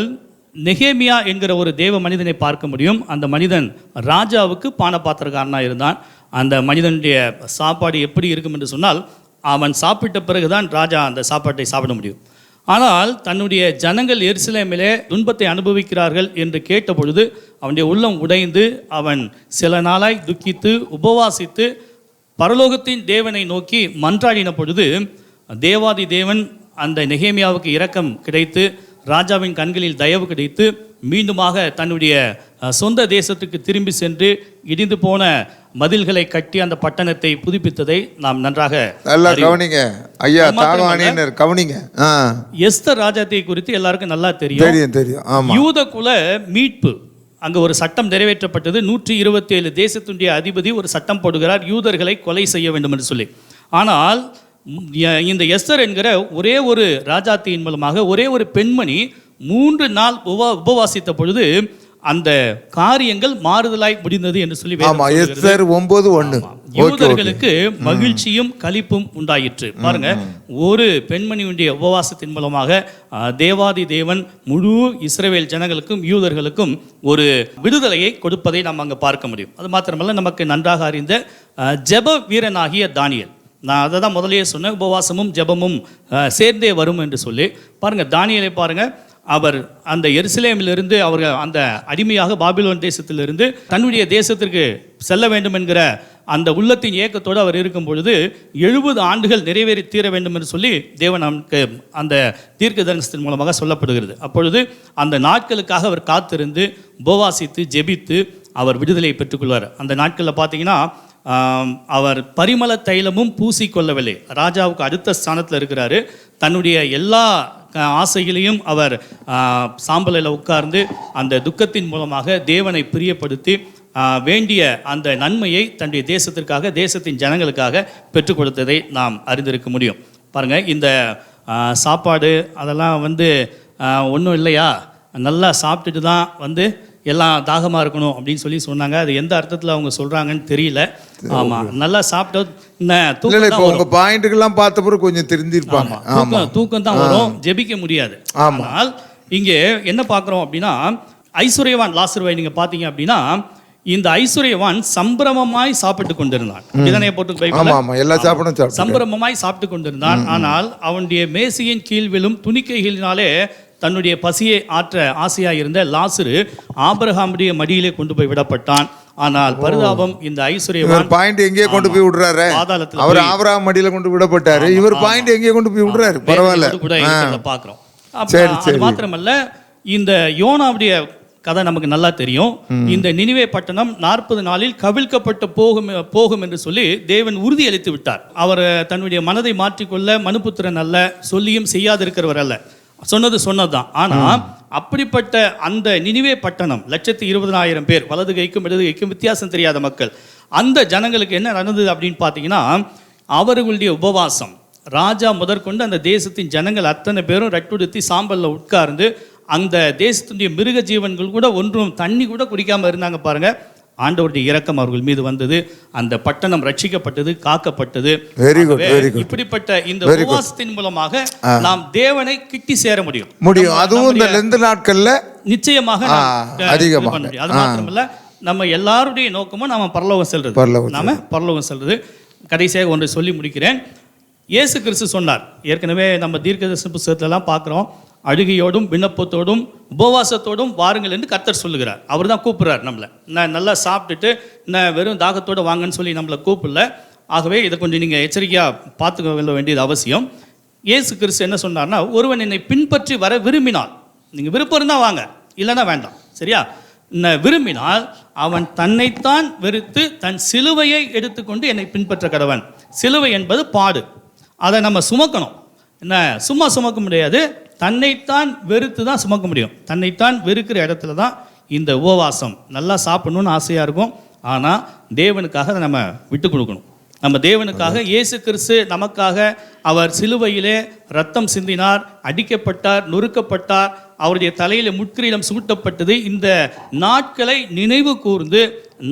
நெகேமியா என்கிற ஒரு தேவ மனிதனை பார்க்க முடியும். அந்த மனிதன் ராஜாவுக்கு பானபாத்திரக்காரனாக இருந்தான். அந்த மனிதனுடைய சாப்பாடு எப்படி இருக்கும் என்று சொன்னால், அவன் சாப்பிட்ட பிறகுதான் ராஜா அந்த சாப்பாட்டை சாப்பிட முடியும். ஆனால் தன்னுடைய ஜனங்கள் எருசலேமிலே துன்பத்தை அனுபவிக்கிறார்கள் என்று கேட்ட பொழுது அவனுடைய உள்ளம் உடைந்து அவன் சில நாளாய் துக்கித்து உபவாசித்து பரலோகத்தின் தேவனை நோக்கி மன்றாடின பொழுது தேவாதி தேவன் அந்த நெகேமியாவுக்கு இரக்கம் கிடைத்து ராஜாவின் கண்களில் தயவு கிடைத்து மீண்டுமாக தன்னுடைய சொந்த தேசத்துக்கு திரும்பி சென்று இடிந்து போன மதில்களை கட்டி அந்த பட்டணத்தை புதுப்பித்ததை நாம் நன்றாக நல்லா கவனிங்க ஐயா, தாவானியர் கவனிங்க. எஸ்தர் ராஜாத்தை குறித்து எல்லாருக்கும் நல்லா தெரியும். தெரியும். யூத குல மீட்பு அங்கே ஒரு சட்டம் நிறைவேற்றப்பட்டது. 127 தேசத்துடைய அதிபதி ஒரு சட்டம் போடுகிறார், யூதர்களை கொலை செய்ய வேண்டும் என்று சொல்லி. ஆனால் இந்த எஸ்தர் என்கிற ஒரே ஒரு ராஜாத்தியின் மூலமாக ஒரே ஒரு பெண்மணி 3 நாள் உபவாசித்த பொழுது அந்த காரியங்கள் மாறுதலாய் முடிந்தது என்று சொல்லி யூதர்களுக்கு மகிழ்ச்சியும் களிப்பும் உண்டாயிற்று. பாருங்க, ஒரு பெண்மணியுடைய உபவாசத்தின் மூலமாக தேவாதி தேவன் முழு இஸ்ரவேல் ஜனங்களுக்கும் யூதர்களுக்கும் ஒரு விடுதலையை கொடுப்பதை நாம் அங்கே பார்க்க முடியும். அது மாத்திரமல்ல, நமக்கு நன்றாக அறிந்த ஜெப வீரனாகிய தானியேல், நான் அதை தான் முதலே சொன்னேன், உபவாசமும் ஜெபமும் சேர்ந்தே வரும் என்று சொல்லி. பாருங்க, தானியேலை பாருங்க, அவர் அந்த எருசலேமிலிருந்து அவர்கள் அந்த அடிமையாக பாபிலோன் தேசத்திலிருந்து தன்னுடைய தேசத்திற்கு செல்ல வேண்டும் என்கிற அந்த உள்ளத்தின் ஏக்கத்தோடு அவர் இருக்கும் பொழுது 70 ஆண்டுகள் நிறைவேறி தீர வேண்டும் என்று சொல்லி தேவன் நமக்கு அந்த தீர்க்க தரிசனத்தின் மூலமாக சொல்லப்படுகிறது. அப்பொழுது அந்த நாட்களுக்காக அவர் காத்திருந்து உபவாசித்து ஜெபித்து அவர் விடுதலையை பெற்றுக்கொள்வார். அந்த நாட்களில் பார்த்தீங்கன்னா அவர் பரிமள தைலமும் பூசிக்கொள்ளவில்லை. ராஜாவுக்கு அடுத்த ஸ்தானத்தில் இருக்கிறாரு. தன்னுடைய எல்லா ஆசைகளையும் அவர் சாம்பலில் உட்கார்ந்து அந்த துக்கத்தின் மூலமாக தேவனை பிரியப்படுத்தி வேண்டிய அந்த நன்மையை தன்னுடைய தேசத்திற்காக தேசத்தின் ஜனங்களுக்காக பெற்றுக் கொடுத்ததை நாம் அறிந்திருக்க முடியும். பாருங்கள், இந்த சாப்பாடு அதெல்லாம் ஒன்றும் இல்லையா, நல்லா சாப்பிட்டுட்டு தான் எல்லாம் தாகமாக இருக்கணும் அப்படின்னு சொல்லி சொன்னாங்க. அது எந்த அர்த்தத்தில் அவங்க சொல்கிறாங்கன்னு தெரியல. ஆமாம், நல்லா சாப்பிட்டு உங்க பாயிண்ட்டுக்கெல்லாம் பார்த்த பிறகு கொஞ்சம் தெரிஞ்சிருப்பாங்க. தூக்கம் தான் வரும், ஜெபிக்க முடியாது. ஆனால் இங்கே என்ன பார்க்குறோம் அப்படின்னா, ஐஸ்வர்யவான் லாசருவை நீங்கள் பார்த்தீங்க அப்படின்னா, இந்த ஐஸ்வர்யவான் சம்பிரமமாய் சாப்பிட்டு கொண்டிருந்தான். இதனை போட்டு சம்பிரமமாய் சாப்பிட்டு கொண்டிருந்தான். ஆனால் அவனுடைய மேசையின் கீழ் விழும் துணிக்கைகளினாலே தன்னுடைய பசியை ஆற்ற ஆசையாக இருந்த லாசரு ஆபிரகாமுடைய மடியிலே கொண்டு போய் விடப்பட்டான். ஆனால் பரிதாபம், இந்த ஐஸ்வர்யவான் பாயிண்ட் எங்கே கொண்டு போய் விடுறாரு? பாதாளத்தில். அவர் ஆபிரகாம் மடியில கொண்டு விடப்பட்டாரு, இவர் பாயிண்ட் எங்கே கொண்டு போய் விடுறாரு? பரவாயில்ல, கூட பார்க்கிறோம். அது மாத்திரமல்ல, இந்த யோனாவுடைய கதை நமக்கு நல்லா தெரியும். இந்த நினிவே பட்டணம் 40 நாளில் கவிழ்க்கப்பட்டு போகும் என்று சொல்லி தேவன் உறுதி அளித்து விட்டார். அவர் தன்னுடைய மனதை மாற்றிக்கொள்ள மனுபுத்திரன் அல்ல, சொல்லியும் செய்யாதிருக்கிறவர் அல்ல, சொன்னதுதான். ஆனால் அப்படிப்பட்ட அந்த நினிவே பட்டணம் 120,000 பேர், வலது கைக்கும் இடது கைக்கும் வித்தியாசம் தெரியாத மக்கள், அந்த ஜனங்களுக்கு என்ன நடந்தது அப்படின்னு பார்த்தீங்கன்னா, அவர்களுடைய உபவாசம், ராஜா முதற்கொண்டு அந்த தேசத்தின் ஜனங்கள் அத்தனை பேரும் ரட்டுடுத்தி சாம்பலில் உட்கார்ந்து அந்த தேசத்துடைய மிருக ஜீவன்கள் கூட ஒன்றும் தண்ணி கூட குடிக்காமல் இருந்தாங்க. பாருங்க, ஆண்டவருடைய இரக்கம் அவர்கள் மீது வந்தது, அந்த பட்டணம் ரட்சிக்கப்பட்டது, காக்கப்பட்டது. இப்படிப்பட்ட இந்த உபவாசத்தின் மூலமாக நாம் தேவனை கிட்டி சேர முடியும். அதுவும் இந்த லெந்து நாட்கள்ல நிச்சயமாக அதிகமாக. அது மாத்திரமல்ல, நம்ம எல்லாருடைய நோக்கமும் நாம பரலோகம் செல்றது. கடைசியாக ஒன்றை சொல்லி முடிக்கிறேன். இயேசு கிறிஸ்து சொன்னார், ஏற்கனவே நம்ம தீர்க்கதரிசன புத்தகத்திலலாம் பார்க்குறோம், அழுகையோடும் விண்ணப்பத்தோடும் உபவாசத்தோடும் வாருங்கள் என்று கர்த்தர் சொல்லுகிறார். அவர் தான் கூப்பிட்றார் நம்மளை. நான் நல்லா சாப்பிட்டுட்டு நான் வெறும் தாகத்தோடு வாங்கன்னு சொல்லி நம்மளை கூப்பிடல. ஆகவே இதை கொஞ்சம் நீங்கள் எச்சரிக்கையாக பார்த்துக்க வேண்டியது அவசியம். இயேசு கிறிஸ்து என்ன சொன்னார்னா, ஒருவன் என்னை பின்பற்றி வர விரும்பினால், நீங்கள் விருப்பம் இருந்தால் வாங்க, இல்லைன்னா வேண்டாம், சரியா? விரும்பினால் அவன் தன்னைத்தான் வெறுத்து தன் சிலுவையை எடுத்துக்கொண்டு என்னை பின்பற்ற கடவன். சிலுவை என்பது பாடு, அதை நம்ம சுமக்கணும். என்ன, சும்மா சுமக்க முடியாது, தன்னைத்தான் வெறுத்து தான் சுமக்க முடியும். தன்னைத்தான் வெறுக்கிற இடத்துல தான் இந்த உபவாசம். நல்லா சாப்பிடணும்னு ஆசையாக இருக்கும், ஆனால் தேவனுக்காக அதை நம்ம விட்டு கொடுக்கணும். நம்ம தேவனுக்காக, இயேசு கிறிஸ்து நமக்காக அவர் சிலுவையிலே ரத்தம் சிந்தினார், அடிக்கப்பட்டார், நொறுக்கப்பட்டார், அவருடைய தலையில் முட்கிரீடம் சூட்டப்பட்டது. இந்த நாட்களை நினைவு கூர்ந்து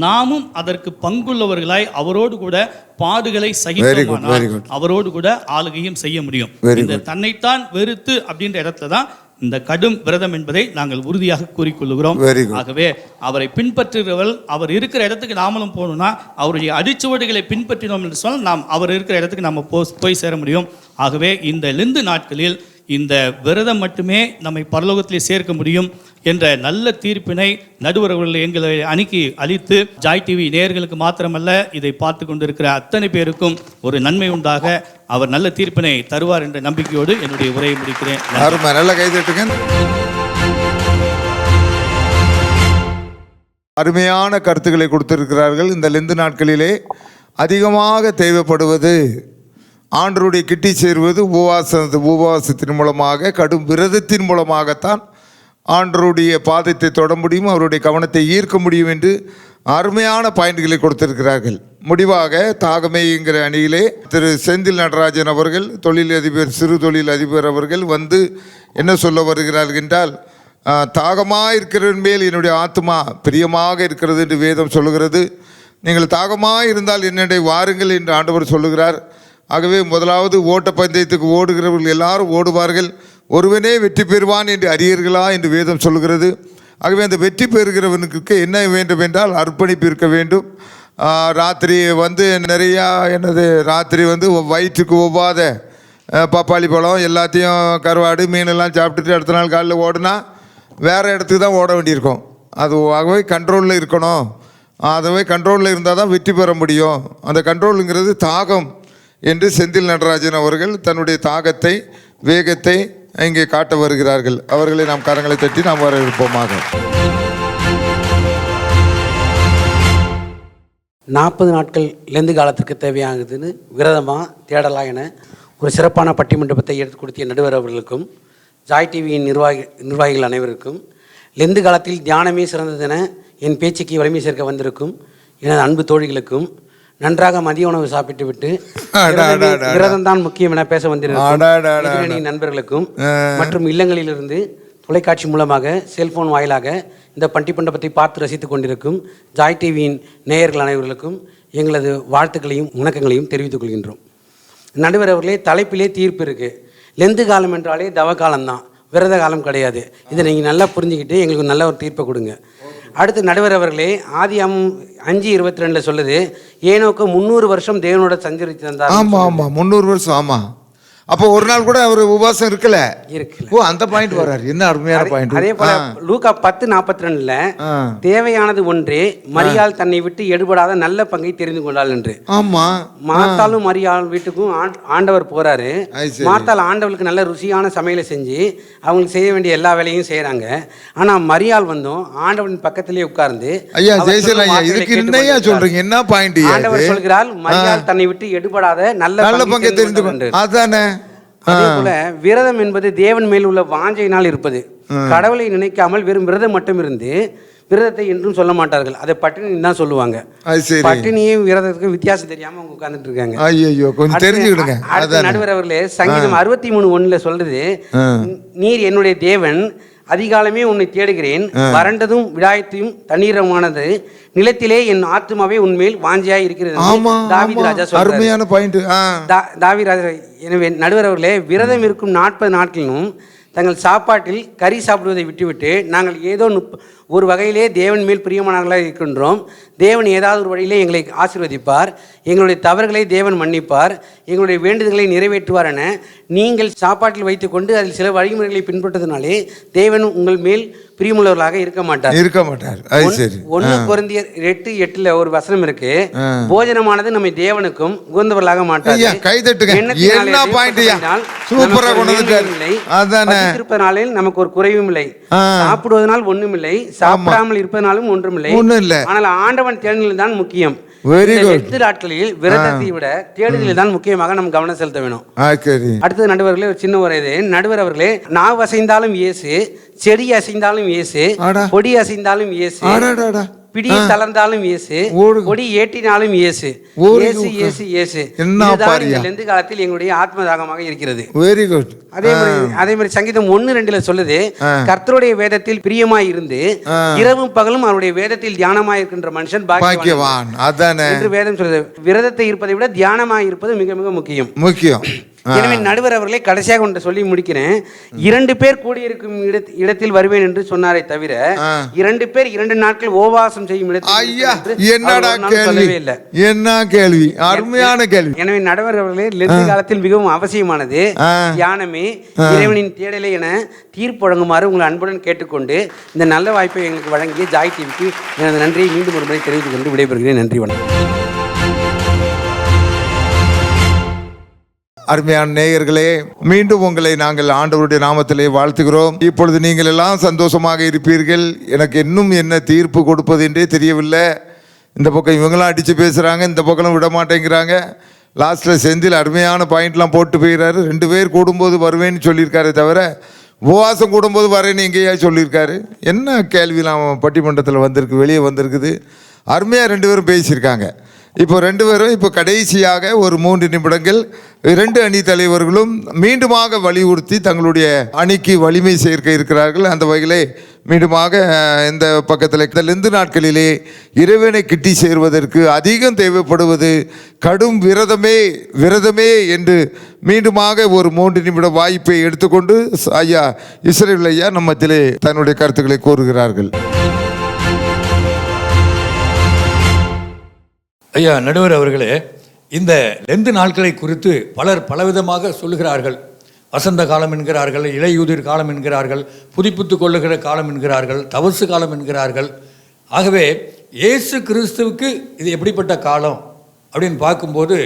நாமும் அதற்கு பங்குள்ளவர்களாய் அவரோடு கூட பாடுகளை சகித்தோமானால் அவரோடு கூட ஆளுகையும் செய்ய முடியும். இந்த தன்னைத்தான் வெறுத்து அப்படின்ற இடத்துல தான் இந்த கடும் விரதம் என்பதை நாங்கள் உறுதியாக கூறிக்கொள்கிறோம். ஆகவே அவரை பின்பற்றுகிறவர்கள், அவர் இருக்கிற இடத்துக்கு நாமளும் போகணும்னா அவருடைய அடிச்சுவடுகளை பின்பற்றினோம் என்று சொன்னால் நாம் அவர் இருக்கிற இடத்துக்கு நம்ம போய் சேர முடியும். ஆகவே இந்த லெந்து நாட்களில் இந்த விரதம் மட்டுமே நம்மை பரலோகத்திலே சேர்க்க முடியும் என்ற நல்ல தீர்ப்பினை நடுவர் அவர்கள் எங்களை அணுக்கி அளித்து ஜாய் டிவி நேயர்களுக்கு மாத்திரமல்ல இதை பார்த்து கொண்டிருக்கிற அத்தனை பேருக்கும் ஒரு நன்மை உண்டாக அவர் நல்ல தீர்ப்பினை தருவார் என்ற நம்பிக்கையோடு என்னுடைய உரையை முடிக்கிறேன். நல்ல கைதட்டுங்க. அருமையான கருத்துக்களை கொடுத்திருக்கிறார்கள். இந்த லெந்து நாட்களிலே அதிகமாக தேவைப்படுவது ஆண்டவருடைய கிட்டி சேர்வது உபவாசத்தின் மூலமாக, கடும் விரதத்தின் மூலமாகத்தான் ஆண்டவருடைய பாதத்தை தொட முடியும், அவருடைய கவனத்தை ஈர்க்க முடியும் என்று அருமையான பாயிண்ட்களை கொடுத்திருக்கிறார்கள். முடிவாக தாகமேங்கிற அணியிலே திரு செந்தில் நடராஜன் அவர்கள் தொழிலதிபர், சிறு தொழில் அதிபர் அவர்கள் வந்து என்ன சொல்ல வருகிறார்கள் என்றால், தாகமாக இருக்கிறவன் மேல் என்னுடைய ஆத்மா பிரியமாக இருக்கிறது என்று வேதம் சொல்லுகிறது. நீங்கள் தாகமாக இருந்தால் என்னுடைய வாருங்கள் என்று ஆண்டவர் சொல்லுகிறார். ஆகவே முதலாவது ஓட்டப்பந்தயத்துக்கு ஓடுகிறவர்கள் எல்லாரும் ஓடுவார்கள், ஒருவனே வெற்றி பெறுவான் என்று அறியீர்களா என்று வேதம் சொல்லுகிறது. ஆகவே அந்த வெற்றி பெறுகிறவனுக்கு என்ன வேண்டும் என்றால் அர்ப்பணிப்பு இருக்க வேண்டும். ராத்திரி வந்து நிறையா ராத்திரி வந்து வயிற்றுக்கு ஒவ்வாத பப்பாளி பழம் எல்லாத்தையும் கருவாடு மீனெல்லாம் சாப்பிட்டுட்டு அடுத்த நாள் காலையில் ஓடுனா வேறு இடத்துக்கு தான் ஓட வேண்டியிருக்கும். அது ஆகவே கண்ட்ரோலில் இருக்கணும். அதுவே கண்ட்ரோலில் இருந்தால் தான் வெற்றி பெற முடியும். அந்த கண்ட்ரோலுங்கிறது தாகம் என்று செந்தில் நடராஜன் அவர்கள் தன்னுடைய தாகத்தை, வேகத்தை இங்கே காட்ட வருகிறார்கள். அவர்களை நாம் கரங்களை தட்டி நாம் வரவேற்போமாக. 40 நாட்கள் லெந்து காலத்திற்கு தேவையானதுன்னு விரதமாக தேடலாம் என ஒரு சிறப்பான பட்டிமண்டபத்தை எடுத்து கொடுத்திய நடுவர் அவர்களுக்கும் ஜாய் டிவியின் நிர்வாகிகள் அனைவருக்கும், லெந்து காலத்தில் தியானமே சிறந்ததென என் பேச்சுக்கு வலிமை சேர்க்க வந்திருக்கும் எனது அன்பு தோழிகளுக்கும், நன்றாக மதிய உணவு சாப்பிட்டு விட்டு விரதம் தான் முக்கியம் என பேச வந்திருக்கும் நண்பர்களுக்கும் மற்றும் இல்லங்களிலிருந்து தொலைக்காட்சி மூலமாக செல்போன் வாயிலாக இந்த பட்டிமண்டபத்தை பார்த்து ரசித்துக் கொண்டிருக்கும் ஜாய் டிவியின் நேயர்கள் அனைவர்களுக்கும் எங்களது வாழ்த்துக்களையும் வணக்கங்களையும் தெரிவித்துக் கொள்கின்றோம். நடுவர் அவர்களே, தலைப்பிலே தீர்ப்பு இருக்குது. லெந்து காலம் என்றாலே தவ காலம்தான், விரத காலம் கிடையாது. இதை நீங்கள் நல்லா புரிஞ்சுக்கிட்டு எங்களுக்கு நல்ல ஒரு தீர்ப்பை கொடுங்க. அடுத்து நடுவர் அவர்களே, ஆதியாகமம் 5:22 சொல்லுது, ஏனோக்கு 300 வருஷம் தேவனோட சஞ்சரித்து வந்தார். ஆமாம் ஆமாம், 300 வருஷம். ஆமாம், அப்போ ஒரு நாள் கூட அவர் உபவாசம் இருக்கல. ஓ, அந்த பாயிண்ட் வர்றாரு. என்ன அருமையான பாயிண்ட். அதே போல லூக்கா 10:42 தேவையானது ஒன்றே, மரியாள் தன்னை விட்டு எடுபடாத நல்ல பங்கை தெரிந்து கொண்டாள் என்று. ஆமா, மார்த்தாலும் மரியாள் வீட்டுக்கும் ஆண்டவர் போறாரு. மார்த்தாள் ஆண்டவர்களுக்கு நல்ல ருசியான சமையலை செஞ்சு அவங்களுக்கு செய்ய வேண்டிய எல்லா வேலையும் செய்யறாங்க. ஆனா மரியாள் வந்தும் ஆண்டவரின் பக்கத்திலே உட்கார்ந்து, ஐயா ஜெயசீலன் ஐயா, இதுக்கு என்னையா சொல்றீங்க? என்ன பாயிண்ட்? ஆண்டவர் சொல்கிறார், மரியாள் தன்னை விட்டு எடுபடாத நல்ல பங்கை தெரிந்து கொண்டு. அதானே. அதே போல விரதம் என்பது தேவன் மேல் உள்ள வாஞ்சையினால் இருப்பது. கடவுளை நினைக்காமல் வெறும் விரதம் மட்டும் இருந்து விரதத்தை என்றும் சொல்ல மாட்டார்கள். அதை பட்டினி தான் சொல்லுவாங்க. பட்டினியும் விரதத்துக்கும் வித்தியாசம் தெரியாம அவங்க உட்கார்ந்துட்டு இருக்காங்க. ஐயோ, கொஞ்சம் தெரிஞ்சுக்கிடுங்க. நடுவர் அவர்களே, சங்கீதம் 63:1 சொல்றது, நீர் என்னுடைய தேவன், அதிகாலமே உன்னை தேடுகிறேன், வறண்டதும் விடாயத்தையும் தண்ணீரமானது நிலத்திலே என் ஆத்மாவே உன்மேல் வாஞ்சியாய் இருக்கிறது. தாவீது ராஜா சொல்றாரு. தாவீது ராஜா. எனவே நடுவர் அவர்களே, விரதம் இருக்கும் 40 நாட்களிலும் தங்கள் சாப்பாட்டில் கறி சாப்பிடுவதை விட்டுவிட்டு நாங்கள் ஏதோ ஒரு வகையிலே தேவன் மேல் பிரியமானவர்களாக இருக்கின்றோம். தேவன் ஏதாவது ஒரு வழியிலே எங்களை ஆசீர்வதிப்பார், எங்களுடைய தவறுகளை தேவன் மன்னிப்பார், எங்களுடைய வேண்டுதல்களை நிறைவேற்றுவார் என நீங்கள் சாப்பாட்டில் வைத்துக்கொண்டு அதில் சில வழிமுறைகளை பின்பற்றதுனாலே தேவன் உங்கள் மேல் பிரியமுள்ளவர்களாக இருக்க மாட்டார். 1 கொரிந்தியர் 8:8 ஒரு வசனம் இருக்கு, போஜனமானது நம்மை தேவனுக்கும் உகந்தவர்களாக மாட்டார். இருப்பதனாலே நமக்கு ஒரு குறைவும் இல்லை, சாப்பிடுவதனால் ஒண்ணும் இல்லை, சாப்பிடாமல் இருப்பதனாலும் ஒன்றும் இல்லை. ஆனால் ஆண்டவன் தேடுதல் தான் முக்கியம். நாட்களில் விரதத்தை விட தேடுதலில் தான் முக்கியமாக நம்ம கவனம் செலுத்த வேணும். அடுத்தது நடுவர்களே, ஒரு சின்ன ஒரு இது. நடுவர் அவர்களே, நாவு அசைந்தாலும் இயேசு, செடி அசைந்தாலும் இயேசு, கொடி அசைந்தாலும் இயேசு, பிடி தளர்ந்தாலும் இயேசு, கொடி ஏற்றினாலும் இயேசு, இயேசு இயேசு இயேசு. லெந்து காலத்தில் எங்களுடைய ஆத்ம தாகமாக இருக்கிறது. Very good. அதே மாதிரி சங்கீதம் 1:2 சொல்லுது, கர்த்தருடைய வேதத்தில் பிரியமாய் இருந்து இரவும் பகலும் அவருடைய வேதத்தில் தியானமாய் இருக்கின்ற மனுஷன் பாக்கியவான் என்று வேதம் சொல்லுது. விரதத்தை இருப்பதை விட தியானமாய் இருப்பது மிக மிக முக்கியம். எனவே நடுவர் அவர்களே கடைசியாக ஒன்று சொல்லி முடிக்கிறேன். 2 பேர் கூடியிருக்கும் இடத்தில் வருவேன் என்று சொன்னாரே தவிர 2 பேர் 2 நாட்கள் உபவாசம் செய்யும் இடத்தில் என்னடா கேள்வி, என்ன கேள்வி, அருமையான கேள்வி. எனவே நடுவர் அவர்களே லெந்து காலத்தில் மிகவும் அவசியமானது தியானமே, இறைவனின் தேடலே என தீர்ப்பு வழங்குமாறு உங்களை அன்புடன் கேட்டுக்கொண்டு இந்த நல்ல வாய்ப்பை எங்களுக்கு வழங்கிய ஜாய் டிவிக்கு எனது நன்றியை மீண்டும் ஒரு முறை தெரிவித்துக் கொண்டு விடைபெறுகிறேன். நன்றி, வணக்கம். அருமையான நேயர்களே, மீண்டும் உங்களை நாங்கள் ஆண்டவருடைய நாமத்திலே வாழ்த்துகிறோம். இப்பொழுது நீங்கள் எல்லாம் சந்தோஷமாக இருப்பீர்கள். எனக்கு இன்னும் என்ன தீர்ப்பு கொடுப்பது என்றே தெரியவில்லை. இந்த பக்கம் இவங்களாம் அடித்து பேசுகிறாங்க, இந்த பக்கம் விட மாட்டேங்கிறாங்க. லாஸ்ட்டில் செந்தில் அருமையான பாயிண்ட்லாம் போட்டு போயிடுறாரு. 2 பேர் கூடும்போது வருவேன்னு சொல்லியிருக்காரே தவிர உபவாசம் கூடும்போது வரேன்னு எங்கேயா சொல்லியிருக்காரு. என்ன கேள்விலாம் பட்டிமன்றத்தில் வந்திருக்கு, வெளியே வந்திருக்குது. அருமையாக 2 பேரும் பேசியிருக்காங்க. இப்போ 2 பேரும் இப்போ கடைசியாக ஒரு 3 நிமிடங்கள் 2 அணி தலைவர்களும் மீண்டுமாக வலியுறுத்தி தங்களுடைய அணிக்கு வலிமை சேர்க்க இருக்கிறார்கள். அந்த வகையிலே மீண்டுமாக இந்த பக்கத்தில் இந்த லெந்து நாட்களிலே இறைவனை கிட்டி சேர்வதற்கு அதிகம் தேவைப்படுவது கடும் விரதமே என்று மீண்டுமாக ஒரு 3 நிமிட வாய்ப்பை எடுத்துக்கொண்டு ஐயா இஸ்ரவேல் ஐயா நம்மத்திலே தன்னுடைய கருத்துக்களை கூறுகிறார்கள். ஐயா நடுவர் அவர்களே, இந்த லெந்து நாட்களை குறித்து பலர் பலவிதமாக சொல்லுகிறார்கள். வசந்த காலம் என்கிறார்கள், இலையுதிர் காலம் என்கிறார்கள், புதுப்பித்து கொள்ளுகிற காலம் என்கிறார்கள், தவசு காலம் என்கிறார்கள். ஆகவே இயேசு கிறிஸ்துவுக்கு இது எப்படிப்பட்ட காலம் அப்படின்னு பார்க்கும்போது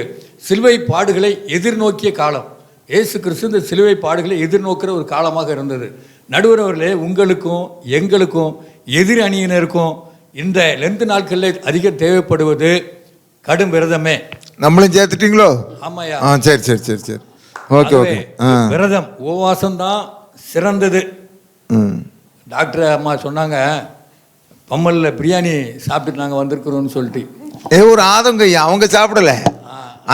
சிலுவை பாடுகளை எதிர்நோக்கிய காலம். இயேசு கிறிஸ்து இந்த சிலுவை பாடுகளை எதிர்நோக்கிற ஒரு காலமாக இருந்தது. நடுவர் அவர்களே, உங்களுக்கும் எங்களுக்கும் எதிர் அணியினருக்கும் இந்த லெந்து நாட்களில் அதிகம் தேவைப்படுவது கடும் விரதமே. நம்மளும் சேர்த்துட்டீங்களோ? ஆமாயா. சரி. ஓகே. விரதம் உபவாசம் தான் சிறந்தது. டாக்டர் அம்மா சொன்னாங்க, பம்மலில் பிரியாணி சாப்பிட்டு நாங்கள் வந்திருக்கிறோம்னு சொல்லிட்டு ஒரு ஆதங்கம் ஐயா, அவங்க சாப்பிடல,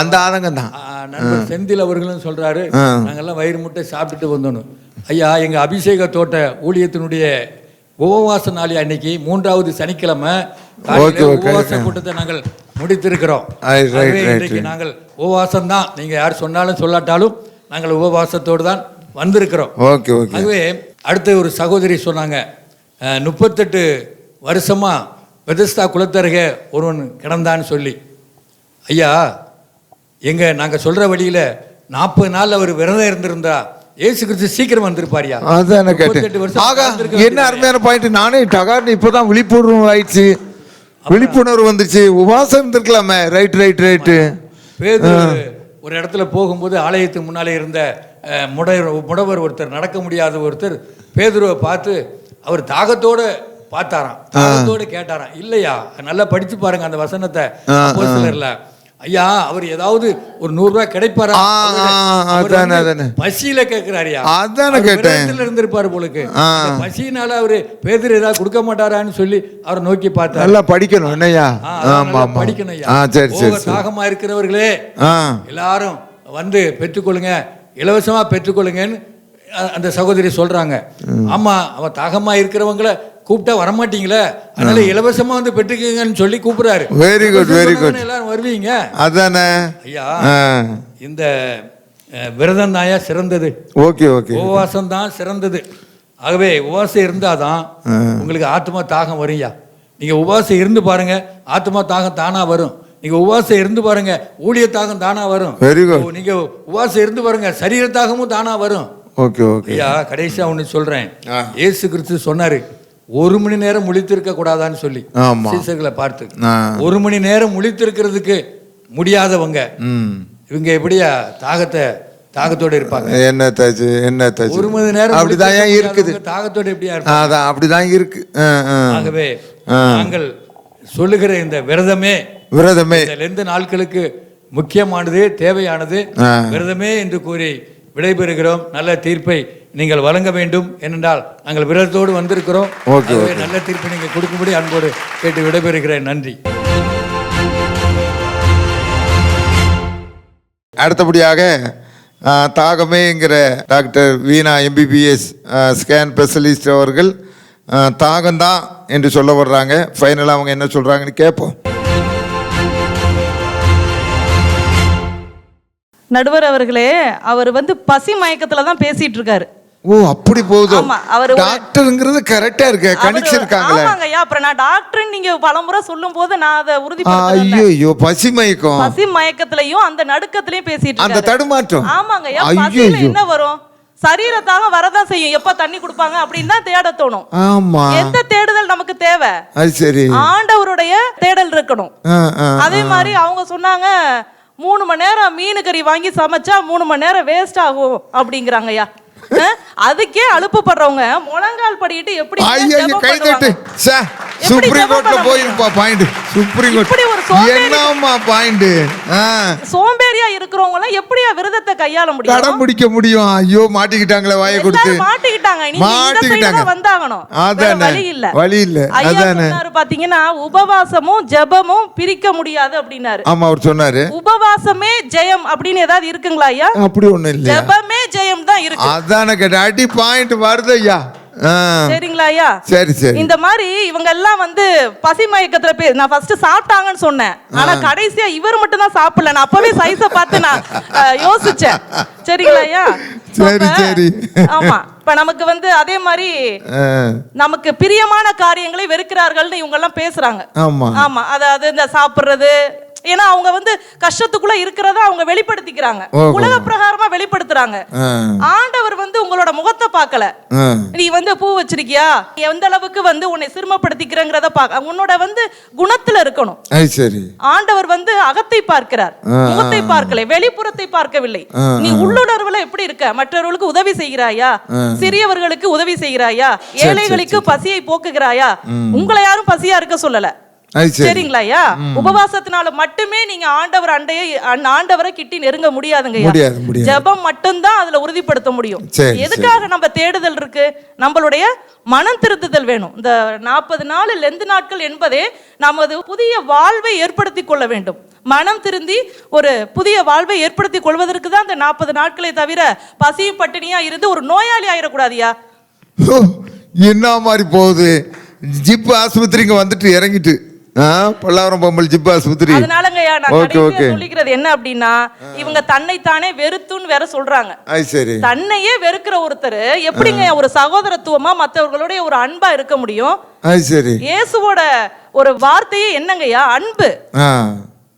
அந்த ஆதங்கம் தான். நண்பர் செந்தில் அவர்களும் சொல்றாரு, நாங்கெல்லாம் வயிறு முட்டை சாப்பிட்டுட்டு வந்தோம். ஐயா, எங்கள் அபிஷேக தோட்ட ஊழியத்தினுடைய உபவாச நாளி அன்னைக்கு 3வது சனிக்கிழமை உபவாச கூட்டத்தை நாங்கள் முடித்திருக்கிறோம். இன்றைக்கு நாங்கள் உபவாசம் தான். நீங்க யார் சொன்னாலும் சொல்லாட்டாலும் நாங்கள் உபவாசத்தோடு தான் வந்திருக்கிறோம். ஆகவே அடுத்த ஒரு சகோதரி சொன்னாங்க, 38 வருஷமா பெதஸ்தா குளத்தருகே ஒருவன் கிடந்தான்னு சொல்லி. ஐயா, நாங்கள் சொல்ற வழியில 40 நாள் அவர் விரதம் இருந்திருந்தா ஏசு கிறிஸ்து சீக்கிரம் வந்திருப்பாரியா? அதான் கேட்டேன். என்ன அருமையான பாயிண்ட். நானே டகார்னு இப்போதான் விழிப்புணர்வு ஆயிடுச்சு, விழிப்புணர்வு வந்துருச்சு. உபவாசம் இருந்திருக்கலாமே. ரைட்டு. ஒரு இடத்துல போகும்போது ஆலயத்துக்கு முன்னாலே இருந்த முடவர் ஒருத்தர், நடக்க முடியாத ஒருத்தர் பேதுருவை பார்த்து அவர் தாகத்தோட பார்த்தாராம், தாகத்தோட கேட்டாராம். இல்லையா, நல்லா படிச்சு பாருங்க அந்த வசனத்தை. அப்போஸ்தலர்ல ஐயா, அவர் ஏதாவது ஒரு 100 ரூபாய் கிடைப்பாரா? பசியில கேட்கிறாரியா? அதான கேட்டேன். இருந்திருப்பாரு போலுக்கு. பசியினால அவரு பேதுரு ஏதாவது கொடுக்க மாட்டாரான்னு சொல்லி அவரை நோக்கி பார்த்தாரு. நல்லா படிக்கணும் என்னையா? படிக்கணும் ஐயா. தாகமா இருக்கிறவர்களே எல்லாரும் வந்து பெற்றுக்கொள்ளுங்க, இலவசமா பெற்றுக்கொள்ளுங்கன்னு அந்த சகோதரி சொல்றாங்க. ஆமா, அவன் தாகமா இருக்கிறவங்கள கூப்பிட்டா வரமாட்டீங்களே, அதனால இலவசமா வந்து பெற்றுக்கங்கன்னு சொல்லி கூப்பிடுறாரு. Very good. எல்லாரும் வருவீங்க. அதானே ஐயா, இந்த விரதம் தாயா சிறந்தது. ஓகே. உபவாசம் தான் சிறந்தது. ஆகவே உபவாசம் இருந்தாதான் உங்களுக்கு ஆத்மா தாகம் வரும்யா. நீங்க உபவாசம் இருந்து பாருங்க, ஆத்மா தாகம் தானா வரும். நீங்க உபவாசம் இருந்து பாருங்க, ஊழிய தாகம் தானா வரும். Very good. நீங்க உபவாசம் இருந்து பாருங்க, சரீர தாகமும் தானா வரும். ஓகே. ஐயா, கடைசியா ஒண்ணு சொல்றேன். இயேசு கிறிஸ்து சொன்னாரு, 1 மணி நேரம் முழித்திருக்க கூடாதான்னு சொல்லி சீசர்களை பார்த்து. 1 மணி நேரம் முழித்திருக்கிறதுக்கு முடியாதவங்க இவங்க எப்படியா தாகத்தோட இருப்பாங்க? என்ன தாச்சு 1 மணி நேரம் அப்படிதான் இருக்குது. தாகத்தோட எப்படியா இருப்பாங்க? அதான் அப்படிதான் இருக்கு. ஆகவே நாங்கள் சொல்லுகிற இந்த விரதமே லெந்து நாட்களுக்கு முக்கியமானது, தேவையானது விரதமே என்று கூறி விடைபெறுகிறோம். நல்ல தீர்ப்பை நீங்கள் வழங்க வேண்டும். ஏனென்றால் நாங்கள் விரதத்தோடு வந்திருக்கிறோம். நல்ல தீர்ப்பை நீங்கள் கொடுக்கும்படி அன்போடு கேட்டு விடைபெறுகிறேன். நன்றி. அடுத்தபடியாக தாகமேங்கிற டாக்டர் வீணா MBBS ஸ்கேன் ஸ்பெஷலிஸ்ட் அவர்கள் தாகம்தான் என்று சொல்ல வர்றாங்க. ஃபைனலாக அவங்க என்ன சொல்கிறாங்கன்னு கேட்போம். நடுவர் அவர்களே, அவர் வந்து பசி மயக்கத்துல தான் பேசிட்டு இருக்காரு. ஓ, அப்படி போகுது. ஆமா, அவர் டாக்டர்ங்கிறது கரெக்டா இருக்கு, கணிச்சிருக்காங்களே. ஆமாங்க ஐயா, அப்புறம் நான் டாக்டர் நீங்க பலமுறை சொல்லும் போது நான் அதை உறுதிப்படுத்துறேன். ஐயோ, பசி மயக்கம். பசி மயக்கத்திலயும் அந்த நடுக்கத்திலயும் பேசிட்டு அந்த தடுமாற்றம். ஆமாங்க ஐயா, பசியில என்ன வரும்? சரீரத்தாக வரதான் செய்யும். எப்ப தண்ணி கொடுப்பாங்க அப்படின்னு தான் தேட தோணும். ஆமா, எந்த தேடுதல் நமக்கு தேவை? அது சரி, ஆண்டவருடைய தேடல் இருக்கணும். அதே மாதிரி அவங்க சொன்னாங்க 3 மணி நேரம் மீன் கறி வாங்கி சமைச்சா 3 மணி நேரம் வேஸ்ட் ஆகும் அப்படிங்கிறாங்க ஐயா. அதுக்கே அலுப்புப்படுறவங்க முழங்கால் படிட்டு எப்படி சுப்ரீம் கோர்ட்ல போயிருப்பா பாயிண்ட். சுப்ரீம் கோர்ட் என்னமா பாயிண்ட்? சோம்பேறியா இருக்கிறவங்க எல்லாம் எப்படியா விரதத்தை கையாள முடியும், கடைபிடிக்க முடியும்? ஐயோ, மாட்டிக்கிட்டாங்களே, வாயை கொடுத்து மாட்டிக்கிட்டாங்க. வந்தாகணும், அதானே வழி இல்ல. அதானே பாத்தீங்கன்னா உபவாசமும் ஜெபமும் பிரிக்க முடியாது அப்படின்னாரு. ஆமா, அவர் சொன்னாரு. உபவாசமே ஜெயம் அப்படின்னு ஏதாவது இருக்குங்களா ஐயா? அப்படி ஒண்ணு இல்ல, ஜெபமே ஜெயம் தான் இருக்கு. அதானே கேட்ட அடி பாயிண்ட் வருது ஐயா. சரிங்களா ஐயா? சரி சரி. இந்த மாதிரி இவங்க எல்லாம் வந்து பசி மயக்கத்துல நான் ஃபர்ஸ்ட் சாப்பிட்டாங்கன்னு சொன்னேன். ஆனா கடைசியா இவர் மட்டும் தான் சாப்பிடல. நான் அப்பவே சைஸ பார்த்து நான் யோசிச்சேன். சரிங்களா ஐயா? சரி சரி. ஆமா, இப்ப நமக்கு வந்து அதே மாதிரி நமக்கு பிரியமான காரியங்களை வெறுக்கிறார்கள்னு இவங்க எல்லாம் பேசுறாங்க. ஆமா ஆமா, அதாவது இந்த சாப்பிடுறது, ஏன்னா அவங்க வந்து கஷ்டத்துக்குள்ள இருக்கிறத அவங்க வெளிப்படுத்திக்கிறாங்க, உலக பிரகாரமா வெளிப்படுத்துறாங்க. ஆண்டவர் வந்து உங்களோட முகத்தை பார்க்கல, நீ வந்து பூ வச்சிருக்கியா, எந்த அளவுக்கு வந்து உன்னை சிரமப்படுத்திக்கிறங்கிறத பார்க்க, உன்னோட வந்து குணத்துல இருக்கணும். ஆண்டவர் வந்து அகத்தை பார்க்கிறார், முகத்தை பார்க்கல, வெளிப்புறத்தை பார்க்கவில்லை. நீ உள்ளுணர்வுல எப்படி இருக்க? மற்றவர்களுக்கு உதவி செய்கிறாயா? சிறியவர்களுக்கு உதவி செய்கிறாயா? ஏழைகளுக்கு பசியை போக்குகிறாயா? உங்களை யாரும் பசியா இருக்க சொல்லல. சரிங்களா ஐயா? உபவாசத்தினால மட்டுமே நீங்க ஆண்டவரை கிட்டி நெருங்க முடியாதுங்க. ஜெபம் மட்டும்தான் அதுல உறுதிப்படுத்த முடியும். எதுக்காக நம்ம தேடுதல் இருக்கு? நம்மளுடைய மனம் திருத்துதல் வேணும். இந்த 40 நாள் லெந்து நாட்கள் என்பதே நமது புதிய வாழ்வை ஏற்படுத்தி கொள்ள வேண்டும். மனம் திருந்தி ஒரு புதிய வாழ்வை ஏற்படுத்தி கொள்வதற்கு தான் இந்த 40 நாட்களை தவிர பசியும் பட்டினியா இருந்து ஒரு நோயாளி ஆயிடக்கூடாதியா. என்ன மாதிரி போகுது? ஜிப் ஆஸ்பத்திரிங்க வந்துட்டு இறங்கிட்டு பல்லாவரம் பொம்பல் ஜிப் ஆஸ்பத்திரி. அதனாலங்க நான் கடைசியா சொல்லிக்கிறது என்ன அப்படின்னா, இவங்க தன்னைத்தானே வெறுத்துன்னு வேற சொல்றாங்க. சரி, தன்னையே வெறுக்கிற ஒருத்தர் எப்படிங்க ஒரு சகோதரத்துவமா மற்றவர்களுடைய ஒரு அன்பா இருக்க முடியும்? சரி, இயேசுவோட ஒரு வார்த்தையே என்னங்கய்யா? அன்பு.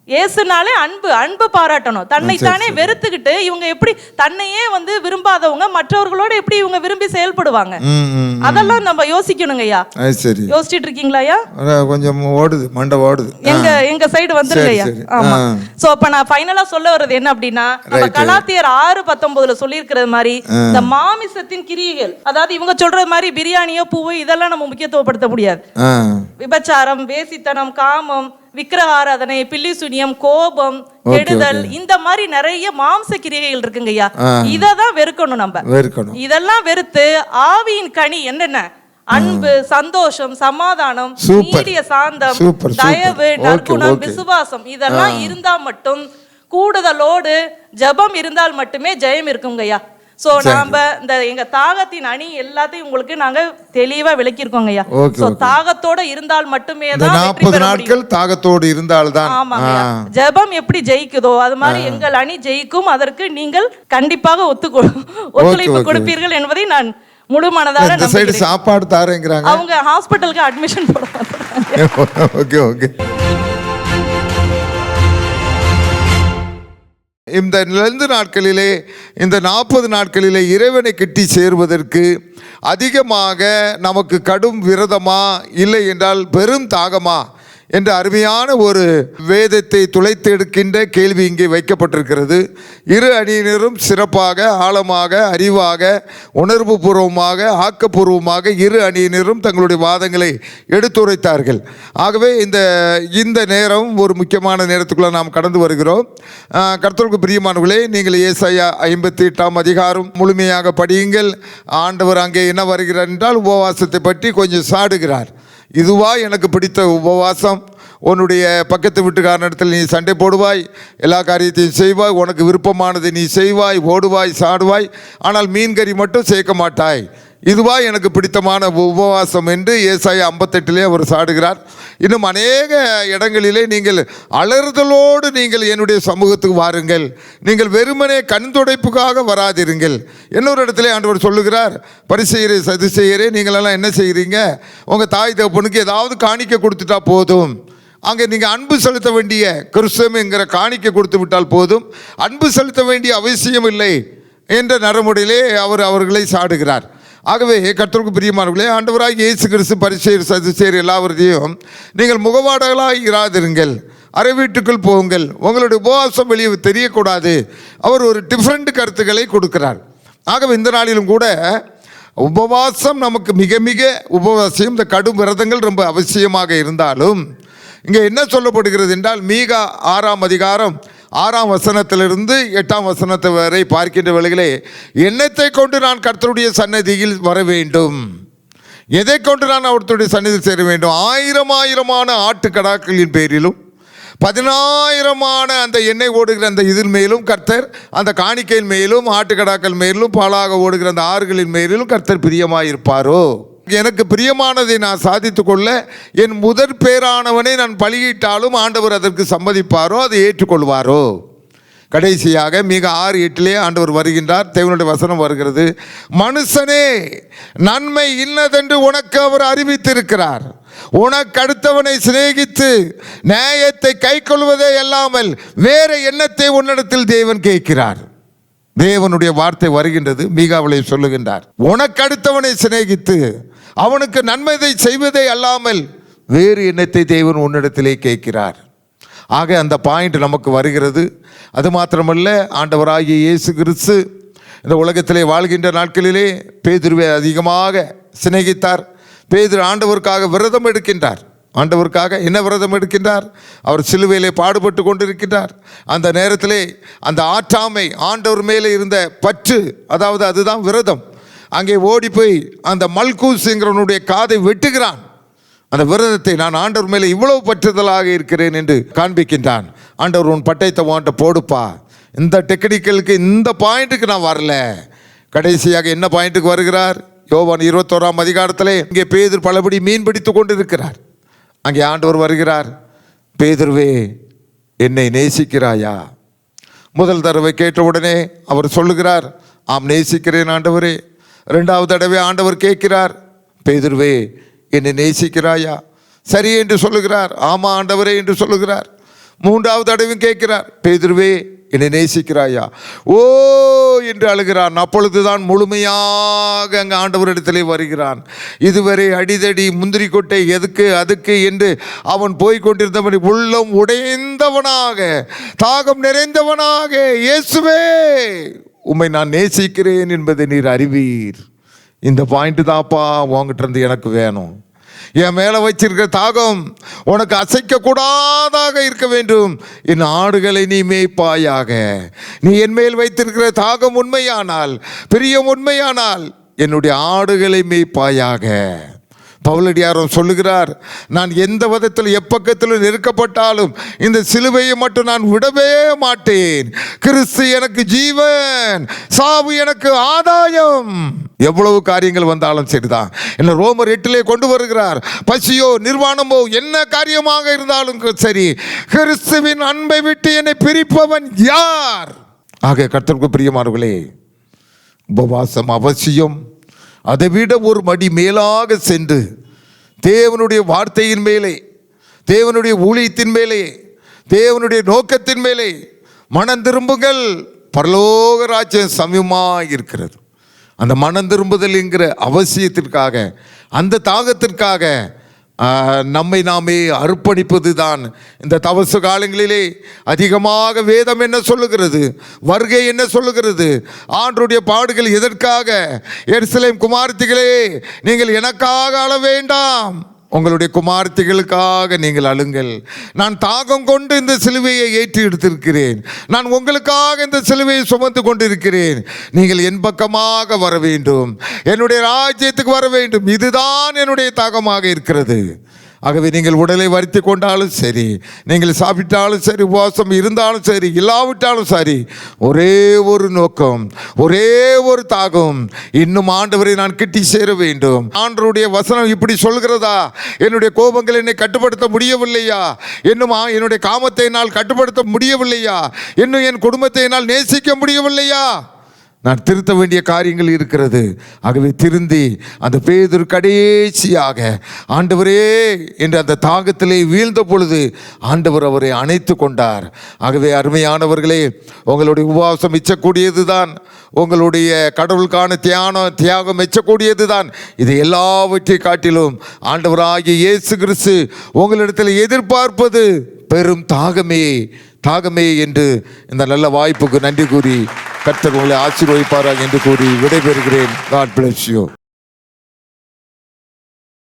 இயேசுனாலே அன்பு, அன்பு பாராட்டணும். தன்னைத்தானே வெறுத்துக்கிட்டு இவங்க எப்படி தன்னையே வந்து விரும்பாதவங்க மற்றவர்களோட எப்படி இவங்க விரும்பி செயல்படுவாங்க? அதெல்லாம் நம்ம யோசிக்கணுங்க ஐயா. சரி, யோசிச்சிட்டு இருக்கீங்களா ஐயா? கொஞ்சம் ஓடுது, மண்டை ஓடுது. எங்க சைடு வந்துருங்க ஐயா. ஆமா, சோ அப்ப நான் ஃபைனலா சொல்ல வர்றது என்ன அப்படின்னா, நம்ம கலாத்தியர் 6:19 சொல்லி இருக்கிறது மாதிரி இந்த மாமிசத்தின் கிரியைகள், அதாவது இவங்க சொல்றது மாதிரி பிரியாணியோ பூவோ இதெல்லாம் நம்ம முக்கியத்துவப்படுத்த முடியாது. விபச்சாரம், வேசித்தனம், காமம், விக்கிரக ஆராதனை, பில்லி சுனியம், கோபம், கெடுதல், இந்த மாதிரி நிறைய மாம்ச கிரியைகள் இருக்குங்கய்யா. இததான் வெறுக்கணும் நம்ம. இதெல்லாம் வெறுத்து ஆவியின் கனி என்னென்ன? அன்பு, சந்தோஷம், சமாதானம், நீடிய சாந்தம், தயவு, நற்குணம், விசுவாசம், இதெல்லாம் இருந்தா மட்டும், கூடுதலோடு ஜெபம் இருந்தால் மட்டுமே ஜெயம் இருக்குங்கய்யா. சோ நாம இந்த எங்க தாகத்தின் அணி எல்லாத்தையும் உங்களுக்கு நாங்க தெளிவா விளக்கியிருக்கோங்க ஐயா. சோ தாகத்தோட இருந்தால் மட்டுமே தான் 40 நாட்கள் தாகத்தோடு இருந்தால்தான். ஆமாங்க, ஜெபம் எப்படி ஜெயிக்குதோ அது மாதிரி எங்கள் அணி ஜெயிக்கும். அதற்கு நீங்கள் கண்டிப்பாக ஒத்துழைப்பு கொடுப்பீர்கள் என்பதை நான் முழு மனதார நம்புகிறேன். சாப்பாடு தாரேங்கறாங்க, அவங்க ஹாஸ்பிடலுக்கு அட்மிஷன் போடுவாங்க. Okay okay. இந்த லெந்து நாட்களிலே, இந்த 40 நாட்களிலே இறைவனை கிட்டி சேருவதற்கு அதிகமாக நமக்கு கடும் விரதமா, இல்லை என்றால் பெரும் தாகமா என்ற அருமையான ஒரு வேதத்தை துளைத்தெடுக்கின்ற கேள்வி இங்கே வைக்கப்பட்டிருக்கிறது. இரு அணியினரும் சிறப்பாக, ஆழமாக, அறிவாக, உணர்வு பூர்வமாக, ஆக்கப்பூர்வமாக இரு அணியினரும் தங்களுடைய வாதங்களை எடுத்துரைத்தார்கள். ஆகவே இந்த நேரம் ஒரு முக்கியமான நேரத்துக்குள்ளே நாம் கடந்து வருகிறோம். கர்த்தருக்கு பிரியமானவர்களே, நீங்கள் ஏசாயா 58ஆம் அதிகாரம் முழுமையாக படியுங்கள். ஆண்டவர் அங்கே என்ன வருகிறார் என்றால், உபவாசத்தை பற்றி கொஞ்சம் சாடுகிறார். இதுவா எனக்கு பிடித்த உபவாசம்? உன்னுடைய பக்கத்து வீட்டுக்காரனிடத்தில் நீ சண்டை போடுவாய், எல்லா காரியத்தையும் செய்வாய், உனக்கு விருப்பமானதை நீ செய்வாய், ஓடுவாய், சாடுவாய், ஆனால் மீன் கறி மட்டும் சேர்க்க மாட்டாய். இதுவா எனக்கு பிடித்தமான உபவாசம் என்று ஏசாயா 58 அவர் சாடுகிறார். இன்னும் அநேக இடங்களிலே நீங்கள் அலறுதலோடு நீங்கள் என்னுடைய சமூகத்துக்கு வாருங்கள், நீங்கள் வெறுமனே கண் துடைப்புக்காக வராதிருங்கள். இன்னொரு இடத்துல ஆண்டவர் சொல்லுகிறார், பரிசேயரே சதுசேயரே நீங்களெல்லாம் என்ன செய்கிறீங்க, உங்கள் தாய் தகப்பனுக்கு ஏதாவது காணிக்க கொடுத்துட்டா போதும், அங்கே நீங்கள் அன்பு செலுத்த வேண்டிய கிறிஸ்தவங்கிற காணிக்க கொடுத்து விட்டால் போதும், அன்பு செலுத்த வேண்டிய அவசியம் இல்லை என்ற நடைமுறையிலே அவர்களை சாடுகிறார். ஆகவே கர்த்தருக்கு பிரியமானவர்களே, ஆண்டவராகிய இயேசு கிறிஸ்து பரிசேயர் சதுசேயர் எல்லாவற்றையும் நீங்கள் முகவாடங்களாக இராதிருங்கள், அறை வீட்டுக்குள் போங்கள், உங்களுடைய உபவாசம் வெளியே தெரியக்கூடாது. அவர் ஒரு டிஃப்ரெண்ட் கருத்துக்களை கொடுக்கிறார். ஆகவே இந்த நாளிலும் கூட உபவாசம் நமக்கு மிக மிக உபவாசம், இந்த கடும் விரதங்கள் ரொம்ப அவசியமாக இருந்தாலும் இங்கே என்ன சொல்லப்படுகிறது என்றால், மீகா 6ஆம் அதிகாரம் 6ஆம் வசனத்திலிருந்து 8ஆம் வசனத்தை வரை பார்க்கின்ற வேளைகளே, எண்ணத்தை கொண்டு நான் கர்த்தருடைய சன்னதியில் வர வேண்டும், எதை கொண்டு நான் அவருடைய சன்னதியில் சேர வேண்டும், 1000 ஆட்டுக்கடாக்களின் பேரிலும் 10,000 அந்த எண்ணெய் ஓடுகிற அந்த இதில் மேலும் கர்த்தர், அந்த காணிக்கையின் மேலும் ஆட்டுக்கடாக்கள் மேலும் பாலாக ஓடுகிற அந்த ஆறுகளின் மேலும் கர்த்தர் பிரியமாயிருப்பாரோ, எனக்கு பிரியமானதை நான் சாதித்து கொள்ள என் முதற் பேரானவனை நான் பலியிட்டாலும் ஆண்டவர் அதற்கு சம்மதிப்பாரோ, அதை ஏற்றுக்கொள்வாரோ. கடைசியாக மிக 6:8 ஆண்டவர் வருகின்றார். தேவனுடைய வசனம் வருகிறது, மனுஷனே நன்மை இன்னதென்று உனக்கு அவர் அறிவித்திருக்கிறார், உனக்கு அடுத்தவனை சிநேகித்து நியாயத்தை கை கொள்வதே அல்லாமல் வேற எண்ணத்தை உன்னிடத்தில் தேவன் கேட்கிறார். தேவனுடைய வார்த்தை வருகின்றது, மீகாவிலே சொல்லுகின்றார், உனக்கு அடுத்தவனை சிநேகித்து அவனுக்கு நன்மையை செய்வதே அல்லாமல் வேறு எண்ணத்தை தேவன் உன்னிடத்திலே கேட்கிறார். ஆக அந்த பாயிண்ட் நமக்கு வருகிறது. அது மாத்திரமல்ல, ஆண்டவராகிய இயேசு கிறிஸ்து இந்த உலகத்திலே வாழ்கின்ற நாட்களிலே பேதுருவை அதிகமாக சிநேகித்தார். பேதுரு ஆண்டவருக்காக விரதம் எடுக்கின்றார். ஆண்டவருக்காக என்ன விரதம் எடுக்கின்றார்? அவர் சிலுவையிலே பாடுபட்டு கொண்டிருக்கின்றார். அந்த நேரத்திலே அந்த ஆற்றாமை, ஆண்டவர் மேலே இருந்த பற்று, அதாவது அதுதான் விரதம், அங்கே ஓடி போய் அந்த மல்கூஸ்ங்கிறவனுடைய காதை வெட்டுகிறான். அந்த விரதத்தை, நான் ஆண்டவர் மேலே இவ்வளவு பற்றுதலாக இருக்கிறேன் என்று காண்பிக்கின்றான். ஆண்டவர் உன் பட்டயத்தை வாண்ட போடுப்பா, இந்த டெக்னிக்கலுக்கு இந்த பாயிண்ட்டுக்கு நான் வரல. கடைசியாக என்ன பாயிண்ட்டுக்கு வருகிறார்? யோவான் 21ஆம் அதிகாரத்திலே இங்கே பேதுரு பலபடி மீன் பிடித்து கொண்டு இருக்கிறார். அங்கே ஆண்டவர் வருகிறார், பேதுருவே என்னை நேசிக்கிறாயா? முதல் தடவை கேட்டவுடனே அவர் சொல்லுகிறார், ஆம் நேசிக்கிறேன் ஆண்டவரே. 2வது தடவை ஆண்டவர் கேட்கிறார், பேதுருவே என்னை நேசிக்கிறாயா? சரி என்று சொல்லுகிறார், ஆமா ஆண்டவரே என்று சொல்லுகிறார். 3வது தடவையும் கேட்கிறார், பேதுருவே என்னை நேசிக்கிறாயா? ஓ என்று அழுகிறான். அப்பொழுதுதான் முழுமையாக அங்கே ஆண்டவரிடத்திலே வருகிறான். இதுவரை அடிதடி முந்திரி கொட்டை எதுக்கு அதுக்கு என்று அவன் போய்கொண்டிருந்தவன் உள்ளம் உடைந்தவனாக, தாகம் நிறைந்தவனாக, இயேசுவே உம்மை நான் நேசிக்கிறேன் என்பதை நீர் அறிவீர். இந்த பாயிண்ட் தான்ப்பா உங்ககிட்ட இருந்து எனக்கு வேணும். என் மேலே வச்சிருக்கிற தாகம் உனக்கு அசைக்க கூடாதாக இருக்க வேண்டும். என் ஆடுகளை நீ மேய்ப்பாயாக. நீ என் மேல் வைத்திருக்கிற தாகம் உண்மையானால், பிரியம் உண்மையானால் என்னுடைய ஆடுகளை மேய்ப்பாயாக. பவுலடியாரும் சொல்லுகிறார், நான் எந்த விதத்தில் எப்பக்கத்திலும் நெருக்கப்பட்டாலும் இந்த சிலுவையை மட்டும் நான் விடவே மாட்டேன். கிறிஸ்து எனக்கு ஜீவன், சாவு எனக்கு ஆதாயம். எவ்வளவு காரியங்கள் வந்தாலும் சரிதான். என்ன ரோமர் 8 கொண்டு வருகிறார், பசியோ நிர்வாணமோ என்ன காரியமாக இருந்தாலும் சரி, கிறிஸ்துவின் அன்பை விட்டு என்னை பிரிப்பவன் யார்? ஆக கர்த்தருக்கு பிரியமானவர்களே, உபவாசம் அவசியம். அதை விட ஒரு மடி மேலாக சென்று தேவனுடைய வார்த்தையின் மேலே, தேவனுடைய ஊழியத்தின் மேலே, தேவனுடைய நோக்கத்தின் மேலே மனம் திரும்புங்கள், பரலோக ராஜ்யம் சமயமாக இருக்கிறது. அந்த மனம் திரும்புதல் என்கிற அவசியத்திற்காக, அந்த தாகத்திற்காக நம்மை நாமே அர்ப்பணிப்பது தான் இந்த தவசு காலங்களிலே அதிகமாக வேதம் என்ன சொல்லுகிறது, வருகை என்ன சொல்லுகிறது, ஆண்டவருடைய பாடுகள் எதற்காக? எருசலேம் குமாரத்திகளே நீங்கள் எனக்காக அழ வேண்டாம், உங்களுடைய குமாரத்திகளுக்காக நீங்கள் அழுங்கள். நான் தாகம் கொண்டு இந்த சிலுவையை ஏற்றி எடுத்திருக்கிறேன். நான் உங்களுக்காக இந்த சிலுவையை சுமந்து கொண்டிருக்கிறேன். நீங்கள் என் பக்கமாக வர வேண்டும், என்னுடைய ராஜ்யத்துக்கு வர வேண்டும். இதுதான் என்னுடைய தாகமாக இருக்கிறது. ஆகவே நீங்கள் உடலை வருத்தி கொண்டாலும் சரி, நீங்கள் சாப்பிட்டாலும் சரி, உபவாசம் இருந்தாலும் சரி, இல்லாவிட்டாலும் சரி, ஒரே ஒரு நோக்கம், ஒரே ஒரு தாகம், இன்னும் ஆண்டவரை நான் கிட்டி சேர வேண்டும். ஆண்டவருடைய வசனம் இப்படி சொல்கிறதா? என்னுடைய கோபங்கள் என்னை கட்டுப்படுத்த முடியவில்லையா? இன்னும் என்னுடைய காமத்தை என்னால் கட்டுப்படுத்த முடியவில்லையா? இன்னும் என் குடும்பத்தை என்னால் நேசிக்க முடியவில்லையா? நான் திருத்த வேண்டிய காரியங்கள் இருக்கிறது. ஆகவே திருந்தி அந்த பேதுரு கடைசியாக ஆண்டவரே என்று அந்த தாகத்திலே வீழ்ந்த பொழுது ஆண்டவர் அவரை அணைத்து கொண்டார். ஆகவே அருமையானவர்களே, உங்களுடைய உபவாசம் மிச்சக்கூடியது தான், உங்களுடைய கடவுளுக்கான தியாகம் மெச்சக்கூடியது தான். இது எல்லாவற்றை காட்டிலும் ஆண்டவராகிய இயேசு கிறிஸ்து உங்களிடத்தில் எதிர்பார்ப்பது பெரும் தாகமே என்று இந்த நல்ல வாய்ப்புக்கு நன்றி கூறி கர்த்தர் உங்களை ஆசீர்வதிப்பாராக என்று கூறி விடைபெறுகிறேன். God bless you.